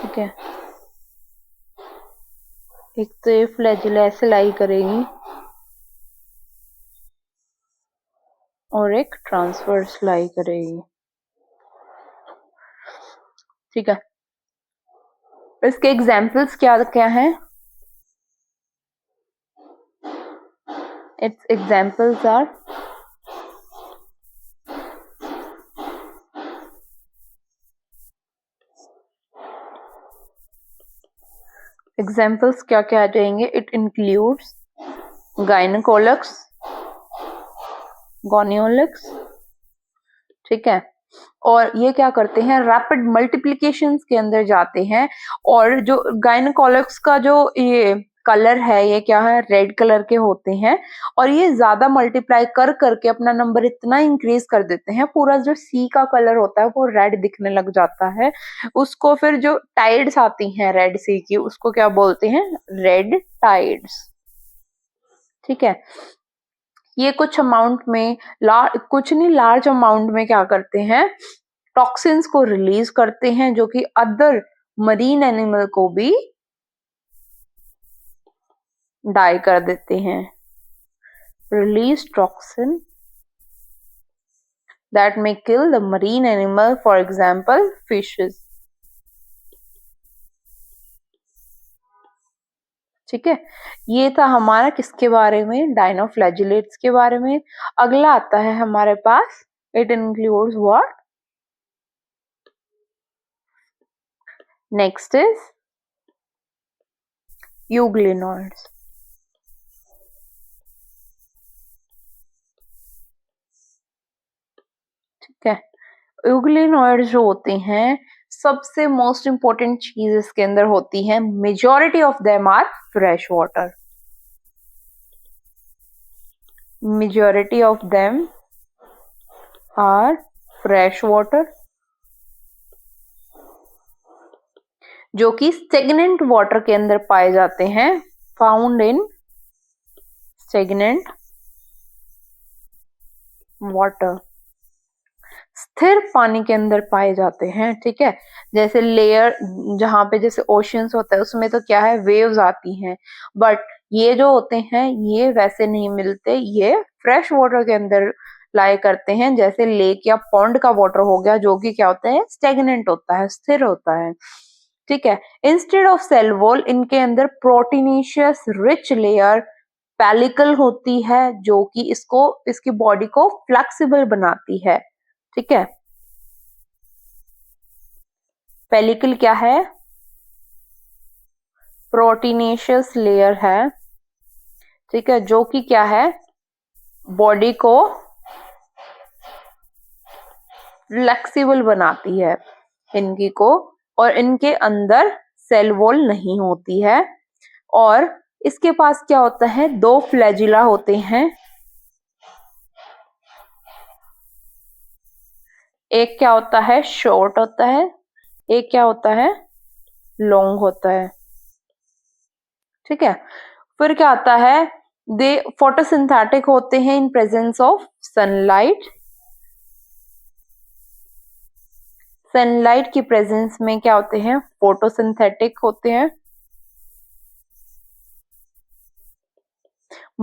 ठीक है, एक तो ये फ्लैजिला ऐसे लाई करेगी और एक ट्रांसवर्स लाई करेगी। ठीक है, इसके एग्जाम्पल्स क्या क्या हैं, इट्स एग्जाम्पल्स आर एग्जाम्पल्स क्या क्या आ जाएंगे, इट इंक्लूड्स गायनकोलक्स, गोनियोलक्स। ठीक है, और ये क्या करते हैं, रैपिड मल्टीप्लिकेशंस के अंदर जाते हैं, और जो गायनकोलक्स का जो ये कलर है ये क्या है, रेड कलर के होते हैं, और ये ज्यादा मल्टीप्लाई कर करके अपना नंबर इतना इंक्रीज कर देते हैं, पूरा जो सी का कलर होता है वो रेड दिखने लग जाता है। उसको फिर जो टाइड्स आती हैं रेड सी की, उसको क्या बोलते हैं, रेड टाइड्स। ठीक है, ये कुछ अमाउंट में कुछ नहीं लार्ज अमाउंट में क्या करते हैं, टॉक्सिन्स को रिलीज करते हैं जो कि अदर मरीन एनिमल को भी डाई कर देते हैं। Release toxin that may kill the marine animal, for example fishes। ठीक है, ये था हमारा किसके बारे में, डाइनोफ्लैजिलेट्स के बारे में। अगला आता है हमारे पास, it includes what, next is euglenoids. ठीक है, यूग्लिनोइड्स जो होते हैं, सबसे मोस्ट इंपॉर्टेंट चीज इसके अंदर होती है, majority of them are fresh water. Majority of them are fresh water, जो कि स्टेगनेंट वाटर के अंदर पाए जाते हैं, फाउंड इन स्टेगनेंट वाटर, स्थिर पानी के अंदर पाए जाते हैं। ठीक है, जैसे लेयर जहाँ पे जैसे ओशियंस होता है उसमें तो क्या है, वेव्स आती हैं, बट ये जो होते हैं ये वैसे नहीं मिलते, ये फ्रेश वाटर के अंदर लाई करते हैं, जैसे लेक या पॉन्ड का वाटर हो गया, जो कि क्या होता है, स्टेगनेंट होता है, स्थिर होता है। ठीक है, इंस्टेड ऑफ सेल वॉल इनके अंदर प्रोटीनेशियस रिच लेयर पेलिकल होती है, जो कि इसको इसकी बॉडी को फ्लेक्सिबल बनाती है। ठीक है, पेलिकल क्या है, प्रोटीनेशियस लेयर है। ठीक है, जो कि क्या है, बॉडी को फ्लेक्सिबल बनाती है इनकी को, और इनके अंदर सेल वॉल नहीं होती है। और इसके पास क्या होता है, दो फ्लैजिला होते हैं, एक क्या होता है, शॉर्ट होता है, एक क्या होता है, लॉन्ग होता है। ठीक है, फिर क्या आता है, दे फोटोसिंथेटिक होते हैं in presence of sunlight, sunlight की प्रेजेंस में क्या होते हैं, फोटोसिंथेटिक होते हैं।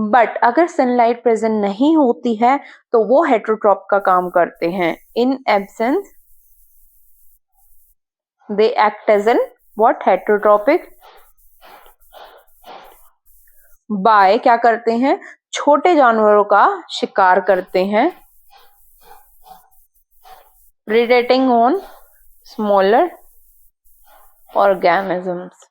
बट अगर सनलाइट प्रेजेंट नहीं होती है तो वो हेटरोट्रॉप का काम करते हैं। In absence they act as an what, heterotrophic, by क्या करते हैं, छोटे जानवरों का शिकार करते हैं, प्रीडेटिंग ऑन स्मॉलर ऑर्गेनिजम्स।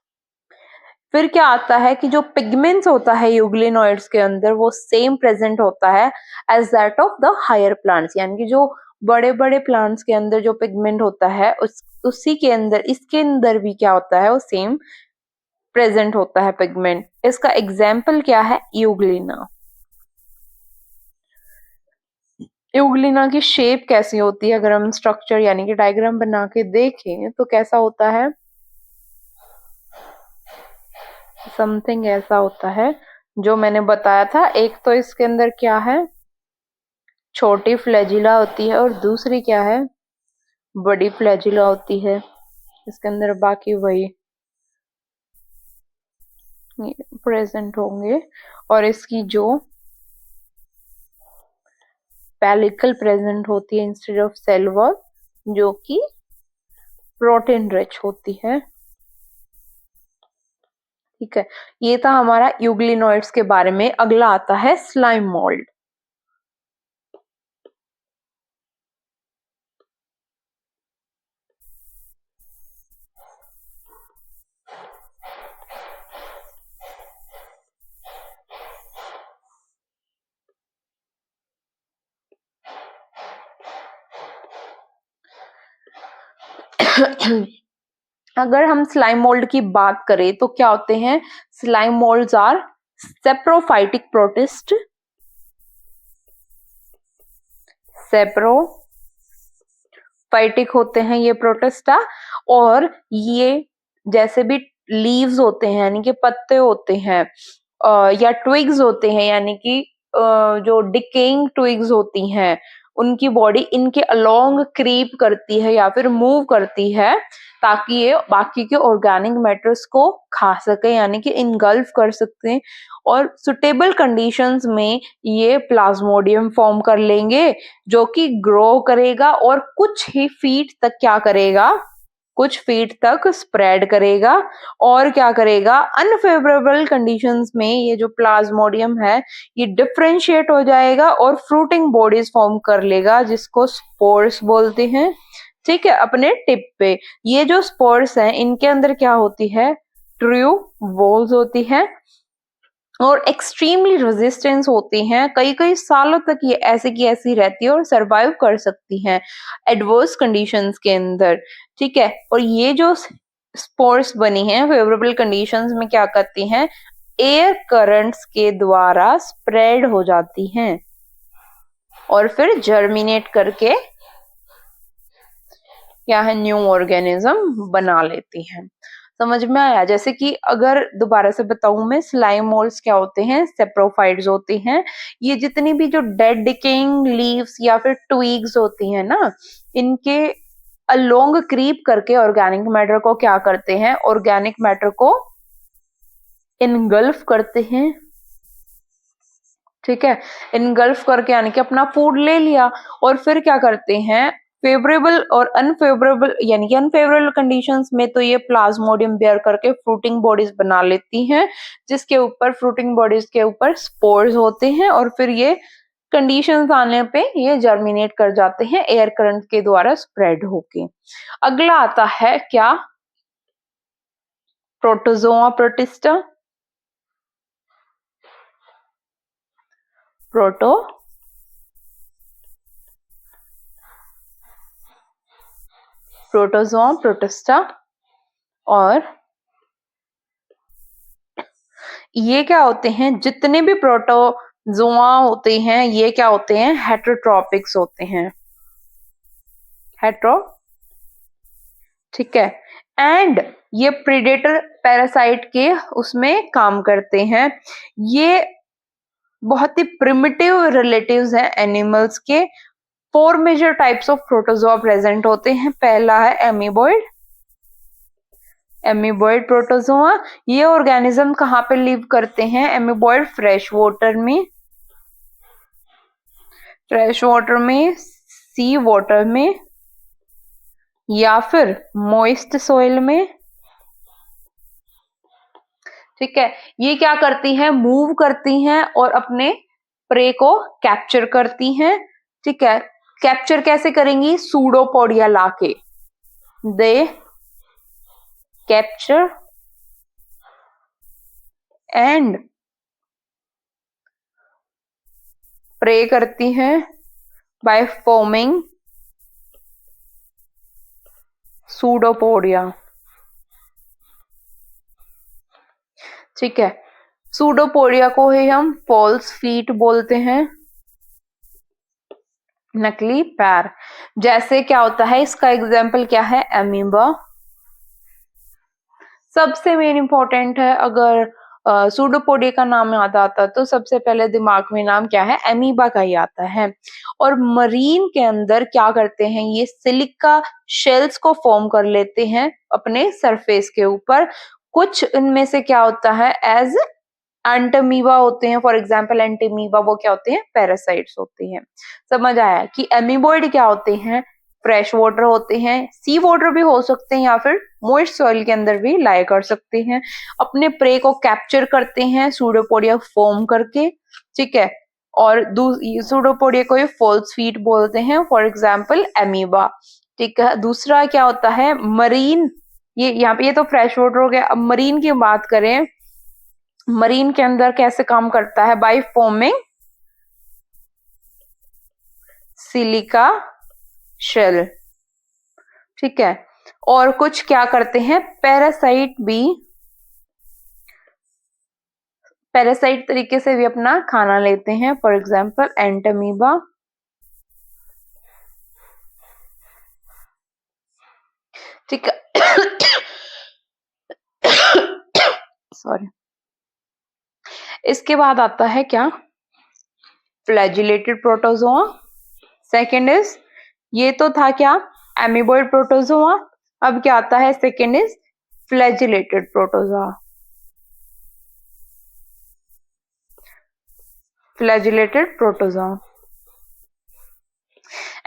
फिर क्या आता है कि जो पिगमेंट्स होता है यूग्लिनोइड्स के अंदर वो सेम प्रेजेंट होता है as that of the higher plants, यानी कि जो बड़े बड़े प्लांट्स के अंदर जो पिगमेंट होता है उसी के अंदर इसके अंदर भी क्या होता है, वो सेम प्रेजेंट होता है पिगमेंट। इसका एग्जाम्पल क्या है, यूग्लिना। यूग्लिना की शेप कैसी होती है, अगर हम स्ट्रक्चर यानी कि डायग्राम बना के देखें तो कैसा होता है, समथिंग ऐसा होता है जो मैंने बताया था। एक तो इसके अंदर क्या है, छोटी फ्लैजिला होती है, और दूसरी क्या है, बड़ी फ्लैजिला होती है इसके अंदर, बाकी वही प्रेजेंट होंगे। और इसकी जो पेलिकल प्रेजेंट होती है इंस्टेड ऑफ सेल वॉल, जो कि प्रोटीन रिच होती है। ठीक है, ये था हमारा यूग्लिनोइड्स के बारे में। अगला आता है स्लाइम मोल्ड। अगर हम स्लाइम मोल्ड की बात करें तो क्या होते हैं, slime moulds are saprophytic protist, saprophytic होते हैं ये प्रोटिस्टा, और ये जैसे भी लीव्स होते हैं यानी कि पत्ते होते हैं, या ट्विग्स होते हैं यानी कि जो डिकेइंग ट्विग्स होती हैं, उनकी बॉडी इनके अलोंग क्रीप करती है या फिर मूव करती है, ताकि ये बाकी के ऑर्गेनिक मैटर्स को खा सके यानी कि इनगल्फ कर सकते हैं, और सुटेबल कंडीशंस में ये प्लाज्मोडियम फॉर्म कर लेंगे, जो कि ग्रो करेगा और कुछ ही फीट तक क्या करेगा, कुछ फीट तक स्प्रेड करेगा, और क्या करेगा, अनफेवरेबल कंडीशंस में ये जो प्लाज्मोडियम है ये डिफरेंशिएट हो जाएगा और फ्रूटिंग बॉडीज फॉर्म कर लेगा, जिसको स्पोर्स बोलते हैं। ठीक है, अपने टिप पे ये जो स्पोर्स हैं इनके अंदर क्या होती है, ट्रू वॉल्स होती है, और एक्सट्रीमली रेजिस्टेंस होती हैं, कई कई सालों तक ये ऐसे की ऐसी रहती है और सरवाइव कर सकती हैं एडवर्स कंडीशंस के अंदर। ठीक है, और ये जो स्पोर्स बनी हैं फेवरेबल कंडीशंस में क्या करती हैं, एयर करंट्स के द्वारा स्प्रेड हो जाती हैं और फिर जर्मिनेट करके क्या है, न्यू ऑर्गेनिज्म बना लेती हैं। समझ में आया? जैसे कि अगर दोबारा से बताऊं मैं, स्लाइम मोल्ड्स क्या होते हैं? सेप्रोफाइट्स होते हैं। ये जितनी भी जो डेड डिकेइंग लीव्स या फिर ट्विग्स होती हैं ना, इनके अलोंग क्रीप करके ऑर्गेनिक मैटर को क्या करते हैं? ऑर्गेनिक मैटर को इनगल्फ करते हैं। ठीक है, इनगल्फ करके यानी कि अपना फूड ले लिया, और फिर क्या करते हैं? फेवरेबल और अनफेवरेबल, यानी कि अनफेवरेबल कंडीशंस में तो ये प्लाज्मोडियम बेयर करके फ्रूटिंग बॉडीज बना लेती हैं, जिसके ऊपर फ्रूटिंग बॉडीज के ऊपर स्पोर्स होते हैं, और फिर ये कंडीशंस आने पे ये जर्मिनेट कर जाते हैं एयर करंट के द्वारा स्प्रेड होके। अगला आता है क्या? Protozoa protista. Protozoa protista. और ये क्या होते हैं? जितने भी प्रोटोजोआ होते हैं ये क्या होते हैं? हेटरोट्रॉपिक्स होते हैं। हेट्रो, ठीक है। एंड ये प्रेडेटर पैरासाइट के उसमें काम करते हैं। ये बहुत ही प्रिमिटिव रिलेटिव्स हैं एनिमल्स के। 4 major types of protozoa present होते हैं। पहला है एमीबॉइड प्रोटोजोआ। ये ऑर्गेनिज्म कहाँ पे लिव करते हैं? एमीबॉइड फ्रेश वाटर में, सी वाटर में, या फिर मॉइस्ट सॉइल में। ठीक है, ये क्या करती हैं? मूव करती हैं और अपने प्रे को कैप्चर करती हैं। ठीक है, कैप्चर कैसे करेंगी? सूडोपोडिया लाके। दे कैप्चर एंड प्रे करती हैं बाय फॉर्मिंग सूडोपोडिया। ठीक है, सूडोपोडिया को ही हम फॉल्स फीट बोलते हैं, नकली पैर। जैसे क्या होता है? इसका एग्जाम्पल क्या है? अमीबा। सबसे मेन इंपॉर्टेंट है, अगर सूडोपोडिया का नाम याद आता तो सबसे पहले दिमाग में नाम क्या है? अमीबा का ही आता है। और मरीन के अंदर क्या करते हैं? ये सिलिका शेल्स को फॉर्म कर लेते हैं अपने सरफेस के ऊपर। कुछ इनमें से क्या होता है? एज एंटमीबा होते हैं। फॉर एग्जाम्पल एंटीमीबा, वो क्या होते हैं? पैरासाइट्स होते हैं। समझ आया कि एमीबॉइड क्या होते हैं? फ्रेश वाटर होते हैं, सी वाटर भी हो सकते हैं, या फिर मॉइस्ट सॉइल के अंदर भी लाई कर सकते हैं। अपने प्रे को कैप्चर करते हैं सूडोपोडिया फॉर्म करके। ठीक है, और सूडोपोडिया को ये फॉल्स फीट बोलते हैं, फॉर एग्जाम्पल एमीबा। ठीक है, दूसरा क्या होता है? मरीन। ये यहाँ पे ये तो फ्रेश वाटर हो गया। अब मरीन की बात करें, मरीन के अंदर कैसे काम करता है? By forming silica shell. ठीक है, और कुछ क्या करते हैं? पैरासाइट तरीके से भी अपना खाना लेते हैं, फॉर एग्जाम्पल एंटमीबा। ठीक है, सॉरी। इसके बाद आता है क्या? Flagellated protozoa. सेकेंड इज, ये तो था क्या? Amoeboid protozoa. अब क्या आता है? Second is flagellated protozoa. Flagellated protozoa,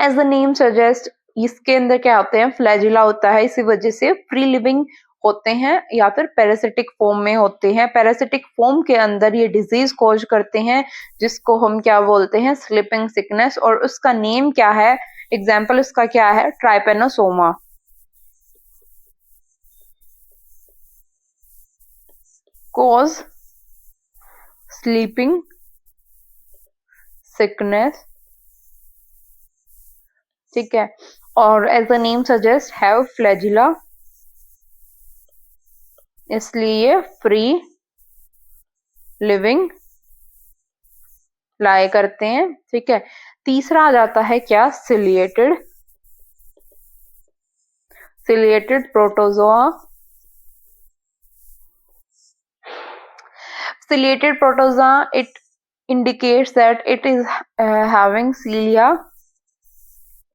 as the name suggest, इसके अंदर क्या होते हैं? फ्लैजिला होता है, इसी वजह से फ्री लिविंग होते हैं या फिर पैरासिटिक फॉर्म में होते हैं। पैरासिटिक फॉर्म के अंदर ये डिजीज कॉज करते हैं, जिसको हम क्या बोलते हैं? Sleeping sickness. और उसका नेम क्या है? एग्जाम्पल उसका क्या है? ट्राइपेनोसोमा। Cause sleeping sickness. ठीक है, और as the name suggest have flagella, इसलिए फ्री लिविंग लाई करते हैं। ठीक है, तीसरा आ जाता है क्या? Ciliated protozoa. Ciliated protozoa, it indicates that it is having cilia.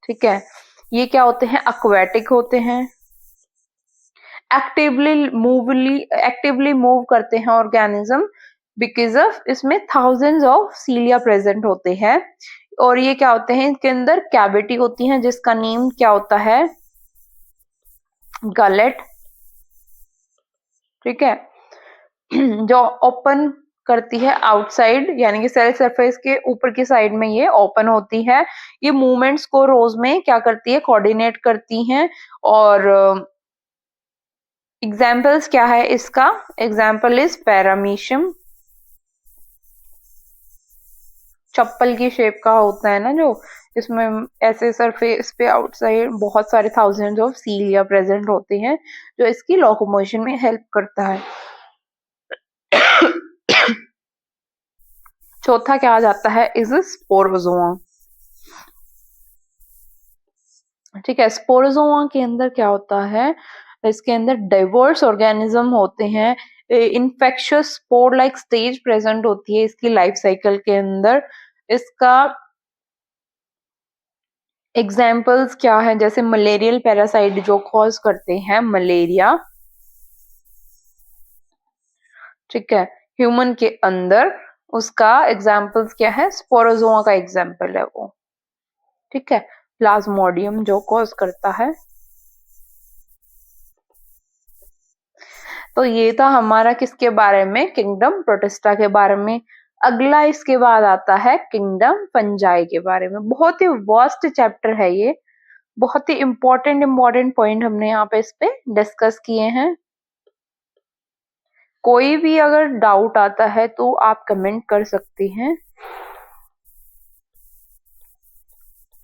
ठीक है, ये क्या होते हैं, aquatic होते हैं, एक्टिवली मूव करते हैं ऑर्गेनिज्म, बिकॉज ऑफ इसमें थाउजेंड्स ऑफ सीलिया प्रेजेंट होते हैं। और ये क्या होते हैं, इनके अंदर कैविटी होती है जिसका नेम क्या होता है, गलेट। ठीक है, जो ओपन करती है आउटसाइड, यानी कि सेल सरफेस के ऊपर की साइड में ये ओपन होती है। ये मूवमेंट्स को रोज में क्या करती है, कोऑर्डिनेट करती हैं। और एग्जाम्पल्स क्या है इसका, एग्जाम्पल इज पैरामीशियम, चप्पल की शेप का होता है ना, जो इसमें ऐसे सरफेस पे आउटसाइड बहुत सारे थाउजेंड्स ऑफ सीलिया प्रेजेंट होते हैं जो इसकी लोकोमोशन में हेल्प करता है। चौथा क्या आ जाता है, इज स्पोरोजोआ। ठीक है, स्पोरोजोआ के अंदर क्या होता है, इसके अंदर डाइवर्स ऑर्गेनिज्म होते हैं, infectious spore like stage present होती है इसकी लाइफ साइकिल के अंदर। इसका एग्जाम्पल्स क्या है, जैसे मलेरियल पैरासाइट जो कॉज करते हैं मलेरिया। ठीक है, ह्यूमन के अंदर उसका एग्जाम्पल्स क्या है, स्पोरोजोआ का एग्जाम्पल है वो। ठीक है, प्लाज्मोडियम जो कॉज करता है। तो ये था हमारा किसके बारे में, किंगडम प्रोटिस्टा के बारे में। अगला इसके बाद आता है किंगडम फंजाई के बारे में। बहुत ही वास्ट चैप्टर है ये, बहुत ही इम्पोर्टेंट पॉइंट हमने यहाँ पे इस पे डिस्कस किए हैं। कोई भी अगर डाउट आता है तो आप कमेंट कर सकते हैं।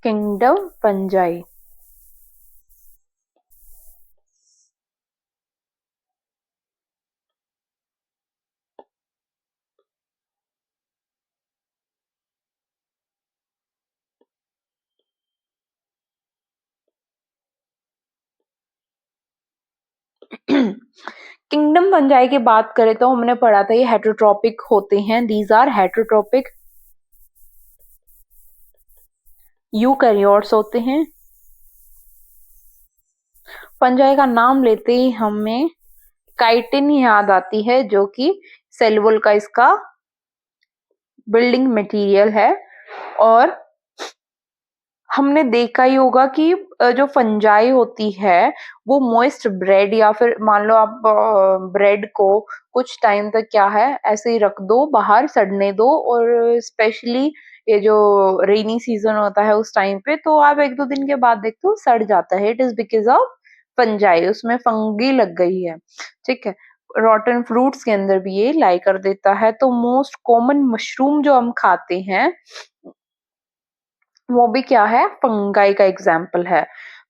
किंगडम फंजाई, किंगडम फंजाई की बात करें तो हमने पढ़ा था ये हेटरोट्रोपिक होते हैं, दीज आर हेटरोट्रोपिक। यूकैरियोट्स होते हैं। फंजाई का नाम लेते ही हमें काइटिन याद आती है, जो कि सेल वॉल का इसका बिल्डिंग मटेरियल है। और हमने देखा ही होगा कि जो फंजाई होती है वो मॉइस्ट ब्रेड, या फिर मान लो आप ब्रेड को कुछ टाइम तक क्या है ऐसे ही रख दो, बाहर सड़ने दो, और स्पेशली ये जो रेनी सीजन होता है उस टाइम पे, तो आप एक दो दिन के बाद देखते हो सड़ जाता है। It is because of fungi, उसमें फंगी लग गई है। ठीक है, रॉटन फ्रूट्स के अंदर भी ये लाई कर देता है। तो मोस्ट कॉमन मशरूम जो हम खाते हैं वो भी क्या है, फंगाई का एग्जाम्पल है।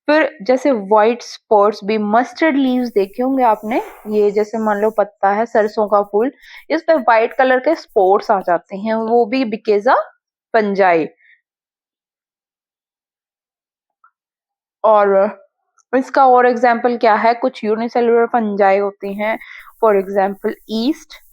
फिर जैसे व्हाइट स्पॉट्स भी, मस्टर्ड लीव्स देखे होंगे आपने, ये जैसे मान लो पत्ता है सरसों का फूल, इस पे व्हाइट कलर के स्पॉट्स आ जाते हैं, वो भी बिकॉज ऑफ फंजाई। और इसका और एग्जाम्पल क्या है, कुछ यूनिसेलुलर फंजाई होती हैं, फॉर एग्जाम्पल ईस्ट।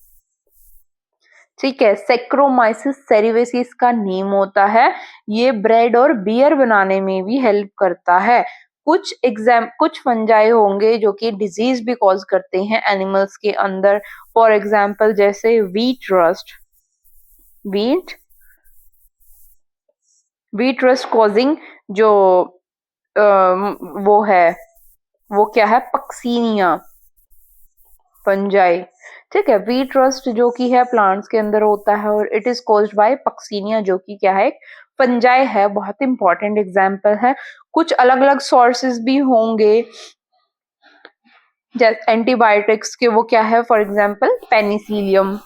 ठीक है, सेक्रोमाइसिस सेरिवेसिस का नेम होता है, ये ब्रेड और बियर बनाने में भी हेल्प करता है। कुछ फंजाई होंगे जो कि डिजीज भी कॉज करते हैं एनिमल्स के अंदर, फॉर एग्जाम्पल जैसे wheat rust, wheat rust causing जो वो है, वो क्या है, पक्सीनिया फंजाई। ठीक है, वीट रस्ट जो कि है प्लांट्स के अंदर होता है और it is caused by Puccinia, जो कि क्या है, फंजाई है। बहुत इंपॉर्टेंट एग्जाम्पल है। कुछ अलग अलग सोर्सेज भी होंगे जैसे एंटीबायोटिक्स के, वो क्या है, फॉर एग्जाम्पल पेनिसिलियम।